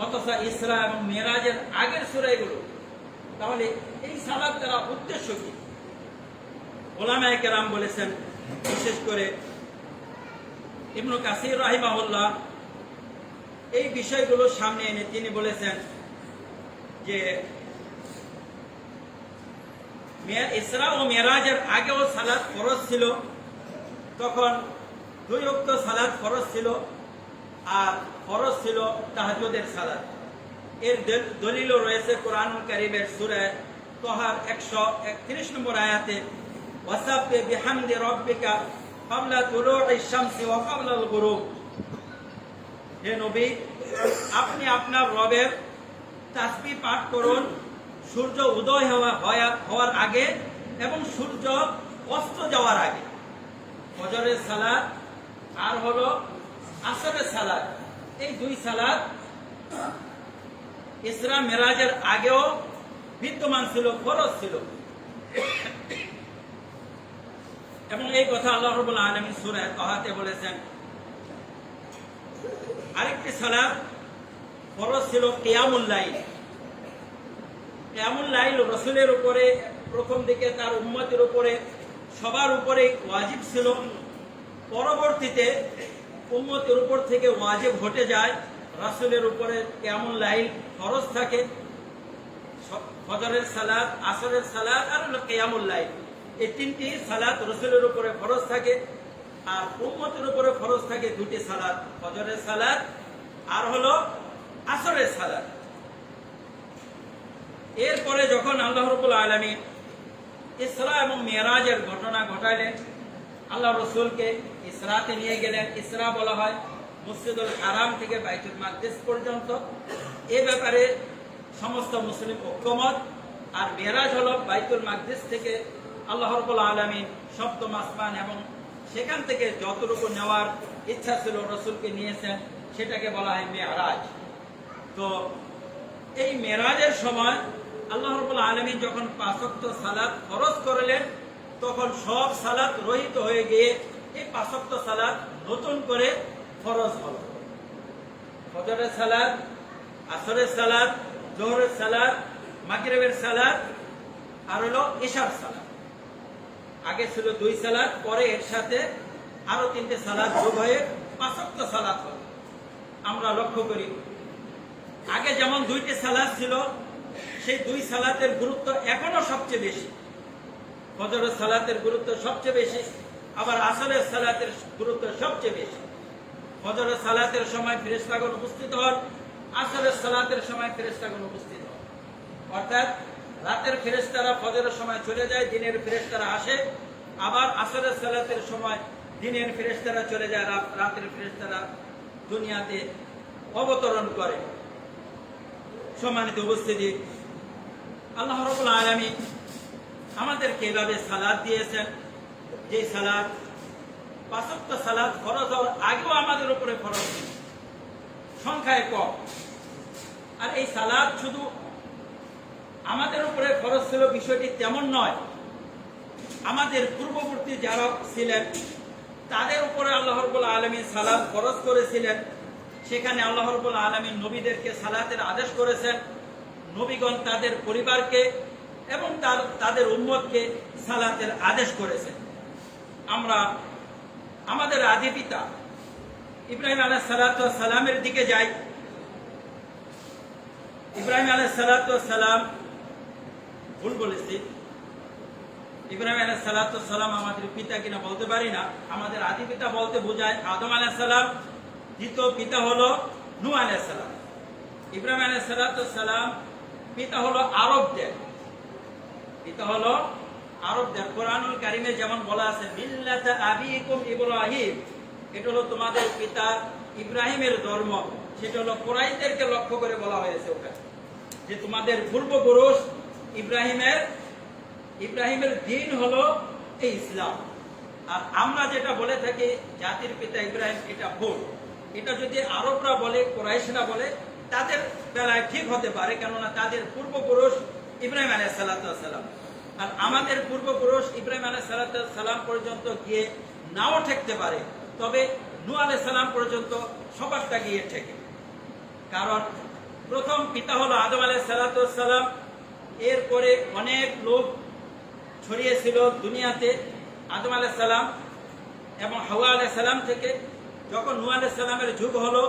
অথচ ইসরা এবং মেরাজের আগের সূরা এগুলো। তাহলে এই সালাত দ্বারা উদ্দেশ্য কি? উলামায়ে কেরাম বলেছেন, বিশেষ করে ইবনে কাসির রাহিমাহুল্লাহ এই বিষয়গুলো সামনে এনে তিনি বলেছেন যে ইসরা ও মেরাজের আগেও সালাত ফরজ ছিল, তখন 2 ওয়াক্ত সালাত ফরজ ছিল, আর ফরজ ছিল তাহাজ্জুদের সালাত। এর দলিলও রয়েছে কোরআনুল কারীমের সূরা তাহার 131 নম্বর আয়াতে, ওয়াসাব্বিহ বিহামদি রাব্বিকা ক্বাবলা তুলুইশ শামসি ওয়া ক্বাবলাল গুরুব। হে নবী, আপনি আপনার রবের তাসবিহ পাঠ করুন সূর্য উদয় হওয়ার আগে এবং সূর্য অস্ত যাওয়ার আগে। ফজরের সালাত আর হলো আসরের সালাত, এই 2 সালাত ইসরা মেরাজের আগেও বিদ্যমান ছিল, ফরজ ছিল। এবং এই কথা আল্লাহ রাব্বুল আলামিন সূরা তাহাতে বলেছেন। আরেকটি সালাত ফরজ ছিল কিয়ামুল লাইল। কিয়ামুল লাইল রাসূলের উপরে প্রথম দিকে, তার উম্মতের উপরে, সবার উপরে ওয়াজিব ছিল। পরবর্তীতে উম্মতের উপর থেকে ওয়াজিব হটে যায়, রাসূলের উপরে কিয়ামুল লাইল ফরজ থাকে। ফজরের সালাত, আসরের সালাত আর কিয়ামুল লাইল, এই 3টি সালাত রাসূলের উপরে ফরজ থাকে। আর উম্মতের উপরে ফরজ থাকে 2টি সালাত, ফজরের সালাত আর হলো আসরের সালাত। এরপরে যখন আল্লাহ রাব্বুল আলামিন ইসরা এবং মেরাজের ঘটনা ঘটাইলেন, আল্লাহ রাসূলকে ইসরাতে নিয়ে গেলেন। ইসরা বলা হয় মসজিদুল হারাম থেকে বাইতুল মাকদিস পর্যন্ত, এ ব্যাপারে সমস্ত মুসলিম ঐক্যমত। আর মেরাজ হলো বাইতুল মাকদিস থেকে আল্লাহ রাব্বুল আলামিন সপ্তম আসমান এবং সেখান থেকে যতটুকু নেওয়ার ইচ্ছা ছিল রাসূলকে নিয়েছেন, সেটাকে বলা হয় মেরাজ। তো এই মেরাজের সময় আল্লাহ রাব্বুল আলামিন যখন 5 ওয়াক্ত সালাত ফরজ করলেন, তখন সব সালাত রহিত হয়ে গিয়ে এই 5 ওয়াক্ত সালাত নতুন করে ফরজ হলো। ফজরের সালাত, আসরের সালাত, জোহরের সালাত, মাগরিবের সালাত আর হলো এশার সালাত। আগে ছিল 2 সালাত, পরে এর সাথে আরো 3টে সালাত যোগ হয়ে 5 ওয়াক্ত সালাত হলো। আমরা লক্ষ্য করি আগে যেমন 2টি সালাত ছিল, সেই 2 সালাতের গুরুত্ব এখনো সবচেয়ে বেশি। ফজরের সালাতের গুরুত্ব সবচেয়ে বেশি, আবার আসরের সালাতের গুরুত্ব সবচেয়ে বেশি। ফজরের সালাতের সময় ফেরেশতাগণ উপস্থিত হন, আসরের সালাতের সময় ফেরেশতাগণ উপস্থিত হন। অর্থাৎ রাতের ফেরেশতারা ফজরের সময় চলে যায়, দিনের ফেরেশতারা আসে, আবার আসরের সালাতের সময় দিনের ফেরেশতারা চলে যায়, রাতের ফেরেশতারা দুনিয়াতে অবতরণ করে। সম্মানিত উপস্থিতি, আল্লাহ রাব্বুল আলামিন আমাদেরকে এভাবে সালাত দিয়েছেন, যে সালাত 5 ওয়াক্ত সালাত ফরজ হওয়ার আগেও আমাদের উপরে ফরজ ছিল, সংখ্যায় কম। আর এই সালাত শুধু আমাদের উপরে ফরজ ছিল বিষয়টি তেমন নয়, আমাদের পূর্ববর্তী যারা ছিলেন তাদের উপরে আল্লাহ রাব্বুল আলামিন সালাত ফরজ করেছিলেন। সেখানে আল্লাহ রাব্বুল আলামিন নবীদেরকে সালাতের আদেশ করেছেন, নবীগণ তাদের পরিবারকে এবং তাদের উম্মতকে সালাতের আদেশ করেছেন। আমরা আমাদের আদি পিতা ইব্রাহিম আলাইহিস সালাতু ওয়াস সালামের দিকে যাই। ইব্রাহিম আলাইহিস সালাতু ওয়াস সালাম, ভুল বলেছি, ইব্রাহিম আলাইহিস সালাতু ওয়াস সালাম আমাদের পিতা কিনা বলতে পারি না, আমাদের আদি পিতা বলতে বোঝায় আদম আলাইহিস সালাম, দ্বিতীয় পিতা হলো নূহ আলাইহিস সালাম। ইব্রাহিম আলাইহিস সালাতু ওয়াস সালাম পিতা হলো আরবদের, পিতা হলো আরবদের। কোরআনুল কারীমে যেমন বলা আছে মিল্লাতা আবিকুম ইব্রাহিম, এটা হলো তোমাদের পিতা ইব্রাহিমের ধর্ম, সেটা হলো কুরাইশদেরকে লক্ষ্য করে বলা হয়েছে ওখানে, যে তোমাদের পূর্বপুরুষ ইব্রাহিমের দিন হলো এই ইসলাম। আর আমরা যেটা বলে থাকি জাতির পিতা ইব্রাহিম, এটা ভুল। এটা যদি আরবরা বলে, কুরাইশরা বলে, তাদের বেলায় ঠিক হতে পারে, কেননা তাদের পূর্বপুরুষ ইব্রাহিম আলাইহিস সালাতু ওয়াস সালাম। আর আমাদের পূর্বপুরুষ ইব্রাহিম আলাইহিস সালাতু ওয়াস সালাম পর্যন্ত গিয়ে নাও ঠেকতে পারে, তবে নূহ আলাইহিস সালাম পর্যন্ত সবারটা গিয়ে ঠেকে। কারণ প্রথম পিতা হলো আদম আলাইহিস সালাতু ওয়াস সালাম, এরপরে অনেক লোক ছড়িয়েছিল দুনিয়াতে আদম আলাইহিস সালাম এবং হাওয়া আলাইহিস সালাম থেকে। যখন নূহ আলাইহিস সালামের যুগ হলো,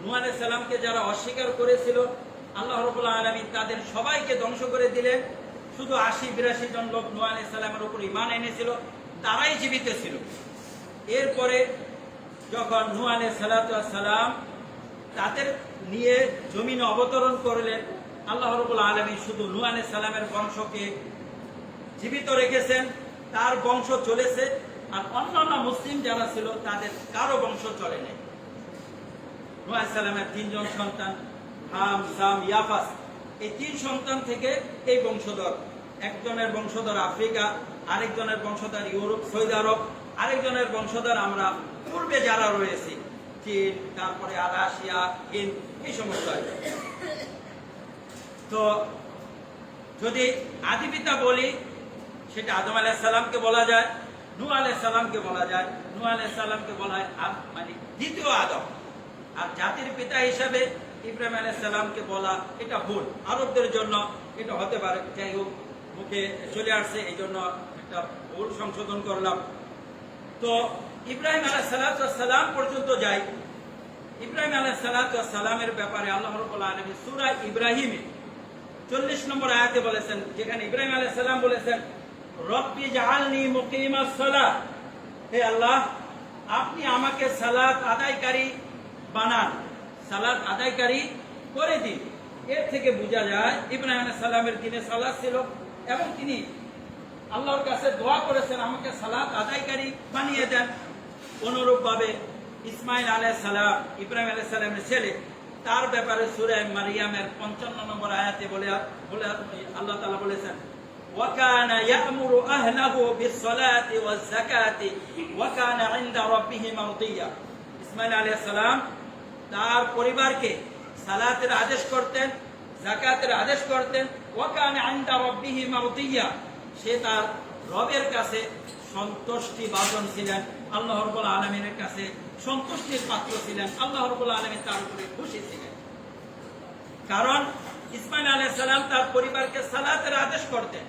নূহ আলাইহিস সালামকে যারা অস্বীকার করেছিল আল্লাহ রাব্বুল আলামিন তাদের সবাইকে ধ্বংস করে দিলেন। শুধু ৮০-৮২ জন লোক নূহ আলাইহিস সালামের উপর ঈমান এনেছিল, তারাই জীবিত ছিল। এরপরে যখন নূহ আলাইহিস সালাতু ওয়াস সালাম তাদের নিয়ে জমিনে অবতরণ করলেন, আল্লাহ রাব্বুল আলামিন শুধু নূহ আলাইহিস সালামের বংশকে জীবিত রেখেছেন, তার বংশ চলেছে। আর অন্যান্য মুসলিম যারা ছিল তাদের কারো বংশ চলে নেই। নূহ আলাইহিস সালামের 3 জন সন্তান, হাম, সাম, ইয়াফাস, এই 3 সন্তান থেকে এই বংশধর। একজনের বংশধর আফ্রিকা, আরেকজনের বংশধর ইউরোপ, সৌদি আরব, আরেকজনের বংশধর আমরা পূর্বে যারা রয়েছি, চীন, তারপরে রাশিয়া, হিন্দ, এই সমস্ত। তো যদি আদি পিতা বলি, সেটা আদম আলাইহিস সালামকে বলা যায়, নূহ আলাইহিস সালামকে বলা যায়। নূহ আলাইহিস সালামকে বলা হয় মানে দ্বিতীয় আদম। আর জাতির পিতা হিসাবে ইব্রাহিম আলাইহিস সালামকে বলা এটা ভুল। আরবদের জন্য এটা হতে পারে, যাই হোক, মুখে চলে আসছে, এই জন্য একটা ভুল সংশোধন করলাম। তো ইব্রাহিম আলাইহিস সালাম পর্যন্ত যাই। ইব্রাহিম আলাইহিস সালামের ব্যাপারে আল্লাহ রাব্বুল আলামিন সূরা ইব্রাহিমে 40 নম্বর আয়াতে বলেছেন, যেখানে ইব্রাহিম আলাইহিস সালাম বলেছেন, রব্বি জাআলনি মুকিমাস সালাত, হে আল্লাহ আপনি আমাকে সালাত আদায়কারী বানান, সালাত আদায়কারী করে দিন। এর থেকে বোঝা যায় ইব্রাহিম আলাইহিস সালামের দিনে সালাত ছিল এবং তিনি আল্লাহর কাছে দোয়া করেছেন আমাকে সালাত আদায়কারী বানিয়ে দেন। অনুরূপভাবে ইসমাইল আলাইহিস সালাম, ইব্রাহিম আলাইহিস সালামের ছেলে, তার ব্যাপারে সূরা মারিয়ামের 55 নম্বর আয়াতে বলে আল্লাহ তাআলা বলেছেন, ওয়া কানা ইয়া'মুরু আহলাহু বিস-সালাতি ওয়াজ-যাকাতি ওয়া কানা 'ইনদা রাব্বিহি মারদিয়া। ইসমাইল আলাইহিস সালাম তার পরিবারকে সালাতের আদেশ করতেন, যাকাতের আদেশ করতেন। ওয়া কানা 'ইনদা রাব্বিহি মারদিয়া, সে তার রবের কাছে সন্তুষ্টি ভাজন ছিলেন, আল্লাহ রাব্বুল আলামিনের কাছে সন্তুষ্টির পাত্র ছিলেন, আল্লাহ রাব্বুল আলামিন তার উপরে খুশি ছিলেন। কারণ ইসমাইল আলাইহিস সালাম তার পরিবারকে সালাতের আদেশ করতেন।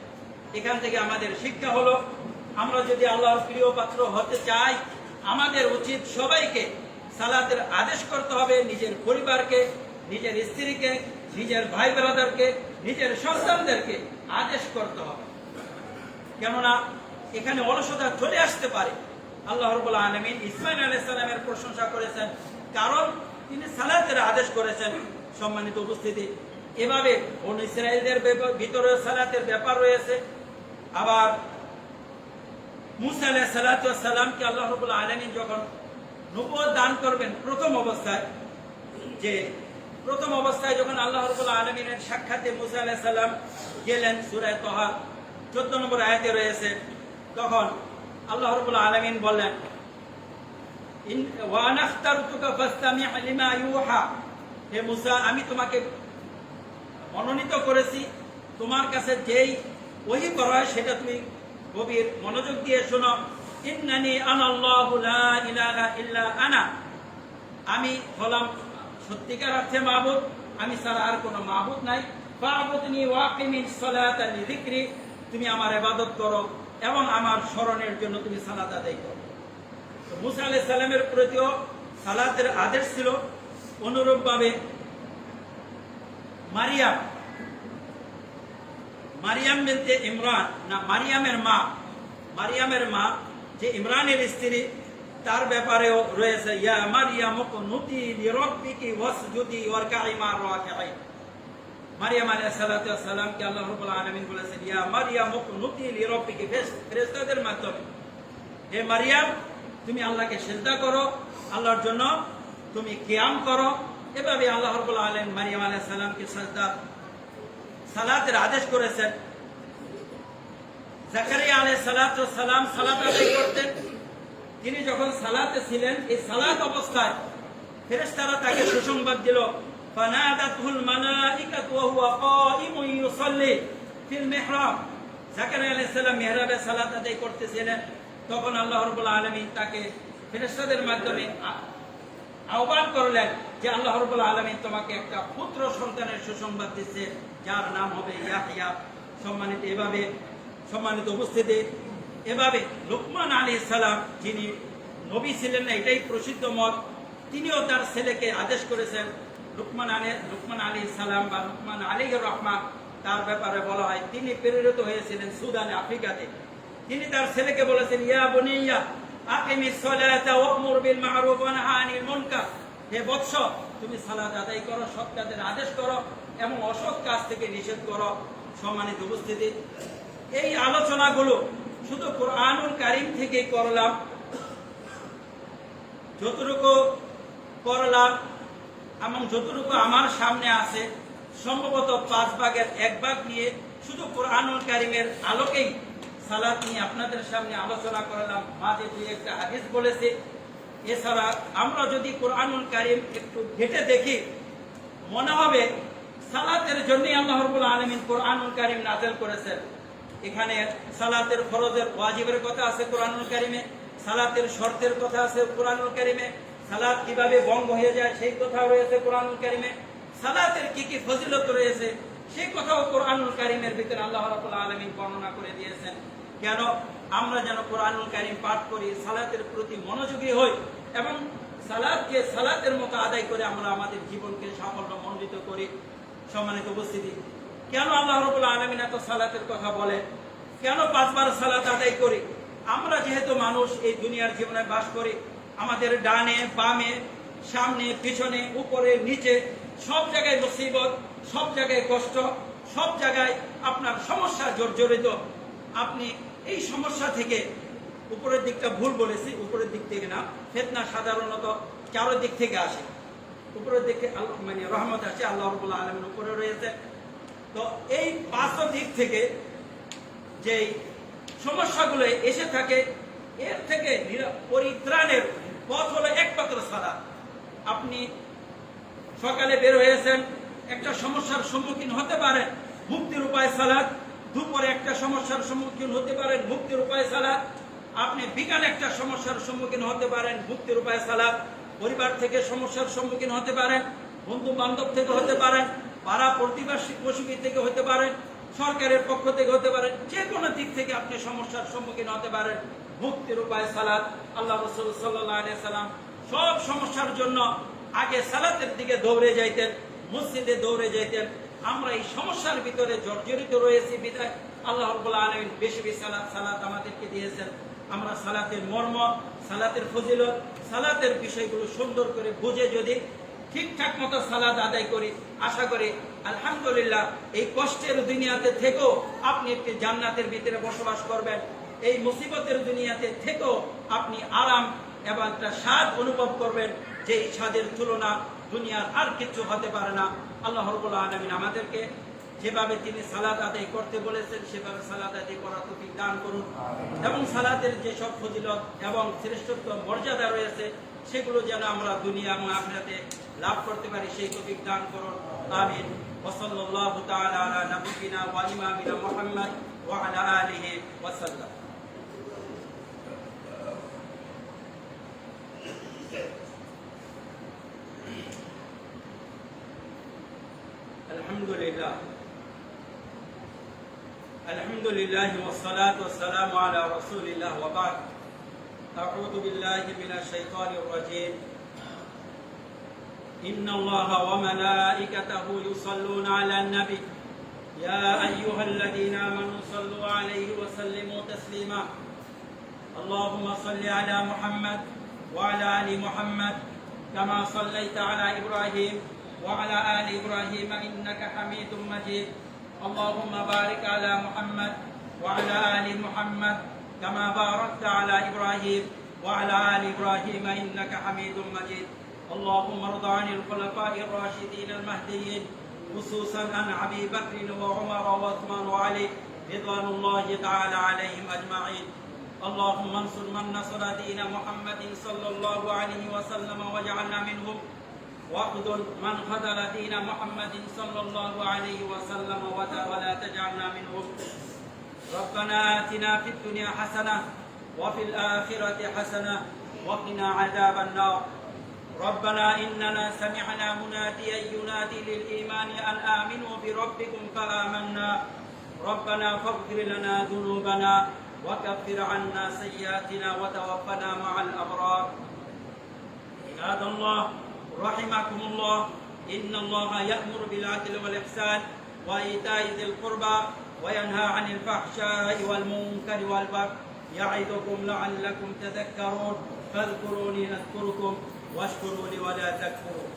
এখান থেকে আমাদের শিক্ষা হলো, আমরা যদি আল্লাহর প্রিয় পাত্র হতে চাই, আমাদের উচিত সবাইকে সালাতের আদেশ করতে হবে, নিজের পরিবারকে, নিজের স্ত্রীকে, নিজের ভাই ব্রাদারকে, নিজের সন্তানদেরকে আদেশ করতে হবে। কেননা এখানে অলসতা চলে আসতে পারে। আল্লাহ রাব্বুল আলামিন ইসমাঈল আলাইহিস সালামের প্রশংসা করেছেন, কারণ তিনি সালাতের আদেশ করেছেন। সম্মানিত উপস্থিতি, এভাবে বনী ইসরাঈলদের ভিতরে সালাতের ব্যাপার রয়েছে। আবার মূসা আলাইহিস সালামকে আল্লাহ রাব্বুল আলামিন যখন নবুয়ত দান করবেন, প্রথম অবস্থায় যখন আল্লাহ রাব্বুল আলামিনের সাক্ষাতে মূসা আলাইহিস সালাম গেলেন, সূরা তাহা 14 নম্বর আয়াতে রয়েছে, তখন আল্লাহ রাব্বুল আলামিন বললেন, ওয়া আনা আখতারতুকা ফাসতামি' লিমা ইউহা, হে মূসা, আমি তোমাকে মনোনীত করেছি, তোমার কাছে যেই ওহী করা হয় সেটা তুমি গভীর মনোযোগ দিয়ে শোনো। ইন্নানি আনাল্লাহু লা ইলাহা ইল্লা আনা, আমি হলাম সত্যিকার অর্থে মাবুদ, আমি ছাড়া আর কোনো মাবুদ নাই। ফা'বুদনি ওয়াকিমিস সালাতা লিযিকরি, তুমি আমার ইবাদত করো এবং আমার স্মরণের জন্য তুমি সালাত আদায় করো। তো মূসা আলাইহিস সালামের প্রতিও সালাতের আদেশ ছিল। অনুরূপভাবে মারিয়াম বিনতে ইমরান, না মারিয়ামের মা যে ইমরানের স্ত্রী, তার ব্যাপারেও রয়েছে, ইয়া মারিয়াম কুনুতি লিরাব্বিকি ওয়াসজুদি ওয়ারকাই মা'র রাকিঈন। মারিয়াম আলাইহিস সালামকে আল্লাহ রাব্বুল আলামিন বলেছেন, ইয়া মারিয়াম কুনুতি লিরাব্বিকি, ফেরেশতাদের মাধ্যমে, হে মারিয়াম, তুমি আল্লাহকে সিজদা করো, আল্লাহর জন্য তুমি কিয়াম করো। এভাবে আল্লাহ রাব্বুল আলামিন মারিয়াম আলাইহিস সালামকে সালাতের আদেশ করেছেন। জাকারিয়া আলাইহিস সালাম সালাত আদায় করতেন। তিনি যখন সালাতে ছিলেন, এই সালাত অবস্থায় ফেরেশতারা তাকে সুসংবাদ দিল, ফানাদাতুল মালাইকাতু ওয়া হুয়া কাইমুন ইউসাল্লি ফিল মিহরাব। জাকারিয়া আলাইহিস সালাম মিহরাবে সালাত আদায় করতেছিলেন, তখন আল্লাহ রাব্বুল আলামিন তাকে ফেরেশতাদের মাধ্যমে আহ্বান করলেন যে আল্লাহ রাব্বুল আলামিন তোমাকে একটা পুত্র সন্তানের সুসংবাদ দিচ্ছে, যার নাম হবে ইয়াহইয়া। সম্মানিত উপস্থিতি, এভাবে লুকমান আলাইহিস সালাম, যিনি নবী ছিলেন না এটাই প্রসিদ্ধ মত, তিনিও তার ছেলেকে আদেশ করেছেন। লুকমান আলাইহিস সালাম বা লুকমান আলাইহির রহমান, তার ব্যাপারে বলা হয় তিনি প্রেরিত হয়েছিলেন সুদানে, আফ্রিকাতে। তিনি তার ছেলেকে বলেছেন, ইয়া বুনিয়া আকিমিস সালাতা ওয়া'মুর বিল মা'রুফ ওয়া নাহি আনিল মুনকার, হে বৎস, তুমি সালাত আদায় করো, সৎ কাজের আদেশ করো এবং অসৎ কাজ থেকে নিষেধ করো। সম্মানিত উপস্থিতি, এই আলোচনাগুলো শুধু কুরআনুল কারীম থেকে করলাম। যতটুকু করলাম এবং যতটুকু আমার সামনে আছে, সম্ভবত 5 ভাগের 1 ভাগ নিয়ে শুধু কুরআনুল কারীমের আলোকেই সালাত নিয়ে আপনাদের সামনে আলোচনা করলাম। মাঝে 2-1টা হাদিস বলেছি। এছাড়া আমরা যদি কুরআনুল কারীম একটু ঘেঁটে দেখি, মনে হবে সালাতের জন্যই আল্লাহ রাব্বুল আলামিন কুরআনুল কারীম নাযিল করেছেন। এখানে সালাতের ফরজের ওয়াজিবের কথা আছে কুরআনুল কারীমে, সালাতের শর্তের কথা আছে কুরআনুল কারীমে, সালাত কিভাবে ভঙ্গ হয়ে যায় সেই কথাও রয়েছে কুরআনুল কারীমে, সালাতের কি কি ফজিলত রয়েছে সেই কথাও কুরআনুল কারীমের ভিতরে আল্লাহ রাব্বুল আলামিন বর্ণনা করে দিয়েছেন। কেন আমরা যেন কুরআনুল কারীম পাঠ করি, সালাতের প্রতি মনোযোগী হই এবং সালাতকে সালাতের মতো আদায় করে আমরা আমাদের জীবনকে সাফল্যমণ্ডিত করি। সম্মানিত উপস্থিতি, কেন আল্লাহ রাব্বুল আলামিন এত সালাতের কথা বলে, কেন 5 বার সালাত আদায় করি? আমরা যেহেতু মানুষ এই দুনিয়ার জীবনে বাস করি, আমাদের ডানে বামে, সামনে পিছনে, উপরে নিচে, সব জায়গায় মুসিবত, সব জায়গায় কষ্ট, সব জায়গায় আপনার সমস্যা জর্জরিত। আপনি এই সমস্যা থেকে, উপরের দিকটা ভুল বলেছি, উপরের দিক থেকে না, ফিতনা সাধারণত চারদিক থেকে আসে। উপরের দিকে মানে রহমত আছে, আল্লাহ রাব্বুল আলামিন উপরে রয়েছে। তো এই 5 দিক থেকে যে সমস্যাগুলো এসে থাকে, এর থেকে পরিত্রাণের পথ হলো একমাত্র সালাত। আপনি সকালে বের হয়েছেন, একটা সমস্যার সম্মুখীন হতে পারেন, মুক্তির উপায় সালাত। দুপুরে একটা সমস্যার সম্মুখীন হতে পারেন, মুক্তির উপায় সালাত। আপনি বিকালে একটা সমস্যার সম্মুখীন হতে পারেন, মুক্তির উপায় সালাত। পরিবার থেকে সমস্যার সম্মুখীন হতে পারেন, বন্ধু বান্ধব থেকে হতে পারেন, পাড়া প্রতিবেশী থেকে হতে পারেন, সরকারের পক্ষ থেকে হতে পারে, যে কোনো দিক থেকে আপনি সমস্যার সম্মুখীন হতে পারেন। মুক্তির উপায় সালাত। আল্লাহ রাসূল সাল্লাল্লাহু আলাইহি সাল্লাম সব সমস্যার জন্য আগে সালাতের দিকে দৌড়ে যাইতেন, মসজিদে দৌড়ে যাইতেন। আমরা এই সমস্যার ভিতরে জর্জরিত রয়েছি বিধায় আল্লাহ রাব্বুল আলামিন বেশি বেশি সালাত আমাদেরকে দিয়েছেন। আমরা সালাতের মর্ম, সালাতের ফজিলত, সালাতের বিষয়গুলো সুন্দর করে বুঝে যদি ঠিকঠাক মতো সালাত আদায় করি, আশা করি আলহামদুলিল্লাহ এই কষ্টের দুনিয়াতে থেকেও আপনি একটি জান্নাতের ভিতরে বসবাস করবেন। এই মুসিবতের দুনিয়াতে থেকেও আপনি আরাম এবং একটা স্বাদ অনুভব করবেন, যে এই স্বাদের তুলনা দুনিয়ার আর কিছু হতে পারে না। আল্লাহ রাব্বুল আলামিন আমাদেরকে যেভাবে তিনি সালাত আদায় করতে বলেছেন সেভাবে সালাত আদায় করার তৌফিক দান করুন, এবং সালাতের যেসব ফজিলত এবং শ্রেষ্ঠত্ব মর্যাদা রয়েছে সেগুলো যেন আমরা দুনিয়া এবং আখিরাতে লাভ করতে পারি, সেই তৌফিক দান করুন। আমিন। ওয়া সাল্লাল্লাহু তাআলা আলা নাবিয়িনা ওয়া ইমামিনা মুহাম্মদ ওয়া আলা আলিহি ওয়া সাল্লাম। আলহামদুলিল্লাহ আলহামদুলিল্লাহ والصلاة والسلام على رسول الله وبعد أعوذ بالله من الشيطان الرجيم إن الله وملائكته يصلون على النبي يا أيها الذين آمنوا صلوا عليه وسلموا تسليما اللهم صل على محمد وعلى آل محمد كما صليت على إبراهيم وعلى آل إبراهيم إنك حميد مجيد اللهم بارك على محمد وعلى آل محمد كما باركت على إبراهيم وعلى آل إبراهيم إنك حميد مجيد اللهم ارض عن الخلفاء الراشدين المهديين خصوصا عن أبي بكر وعمر وعثمان وعلي رضوان الله تعالى عليهم أجمعين اللهم انصر من نصر دين محمد صلى الله عليه وسلم واجعلنا منهم واخذل من خذل دين محمد صلى الله عليه وسلم ولا تجعلنا منهم ربنا آتنا في الدنيا حسنة وفي الآخرة حسنة وقنا عذاب النار ربنا إننا سمعنا مناديا ينادي للإيمان أن آمنوا بربكم فآمنا ربنا فاغفر لنا ذنوبنا وكفر عنا سيئاتنا وتوفنا مع الأبرار عباد الله رحمكم الله إن الله يأمر بالعدل والإحسان وإيتاء ذي القربى وينهى عن الفحشاء والمنكر والبغي يعظكم لعلكم تذكرون فاذكروني أذكركم واشكروا لي ولا تكفروا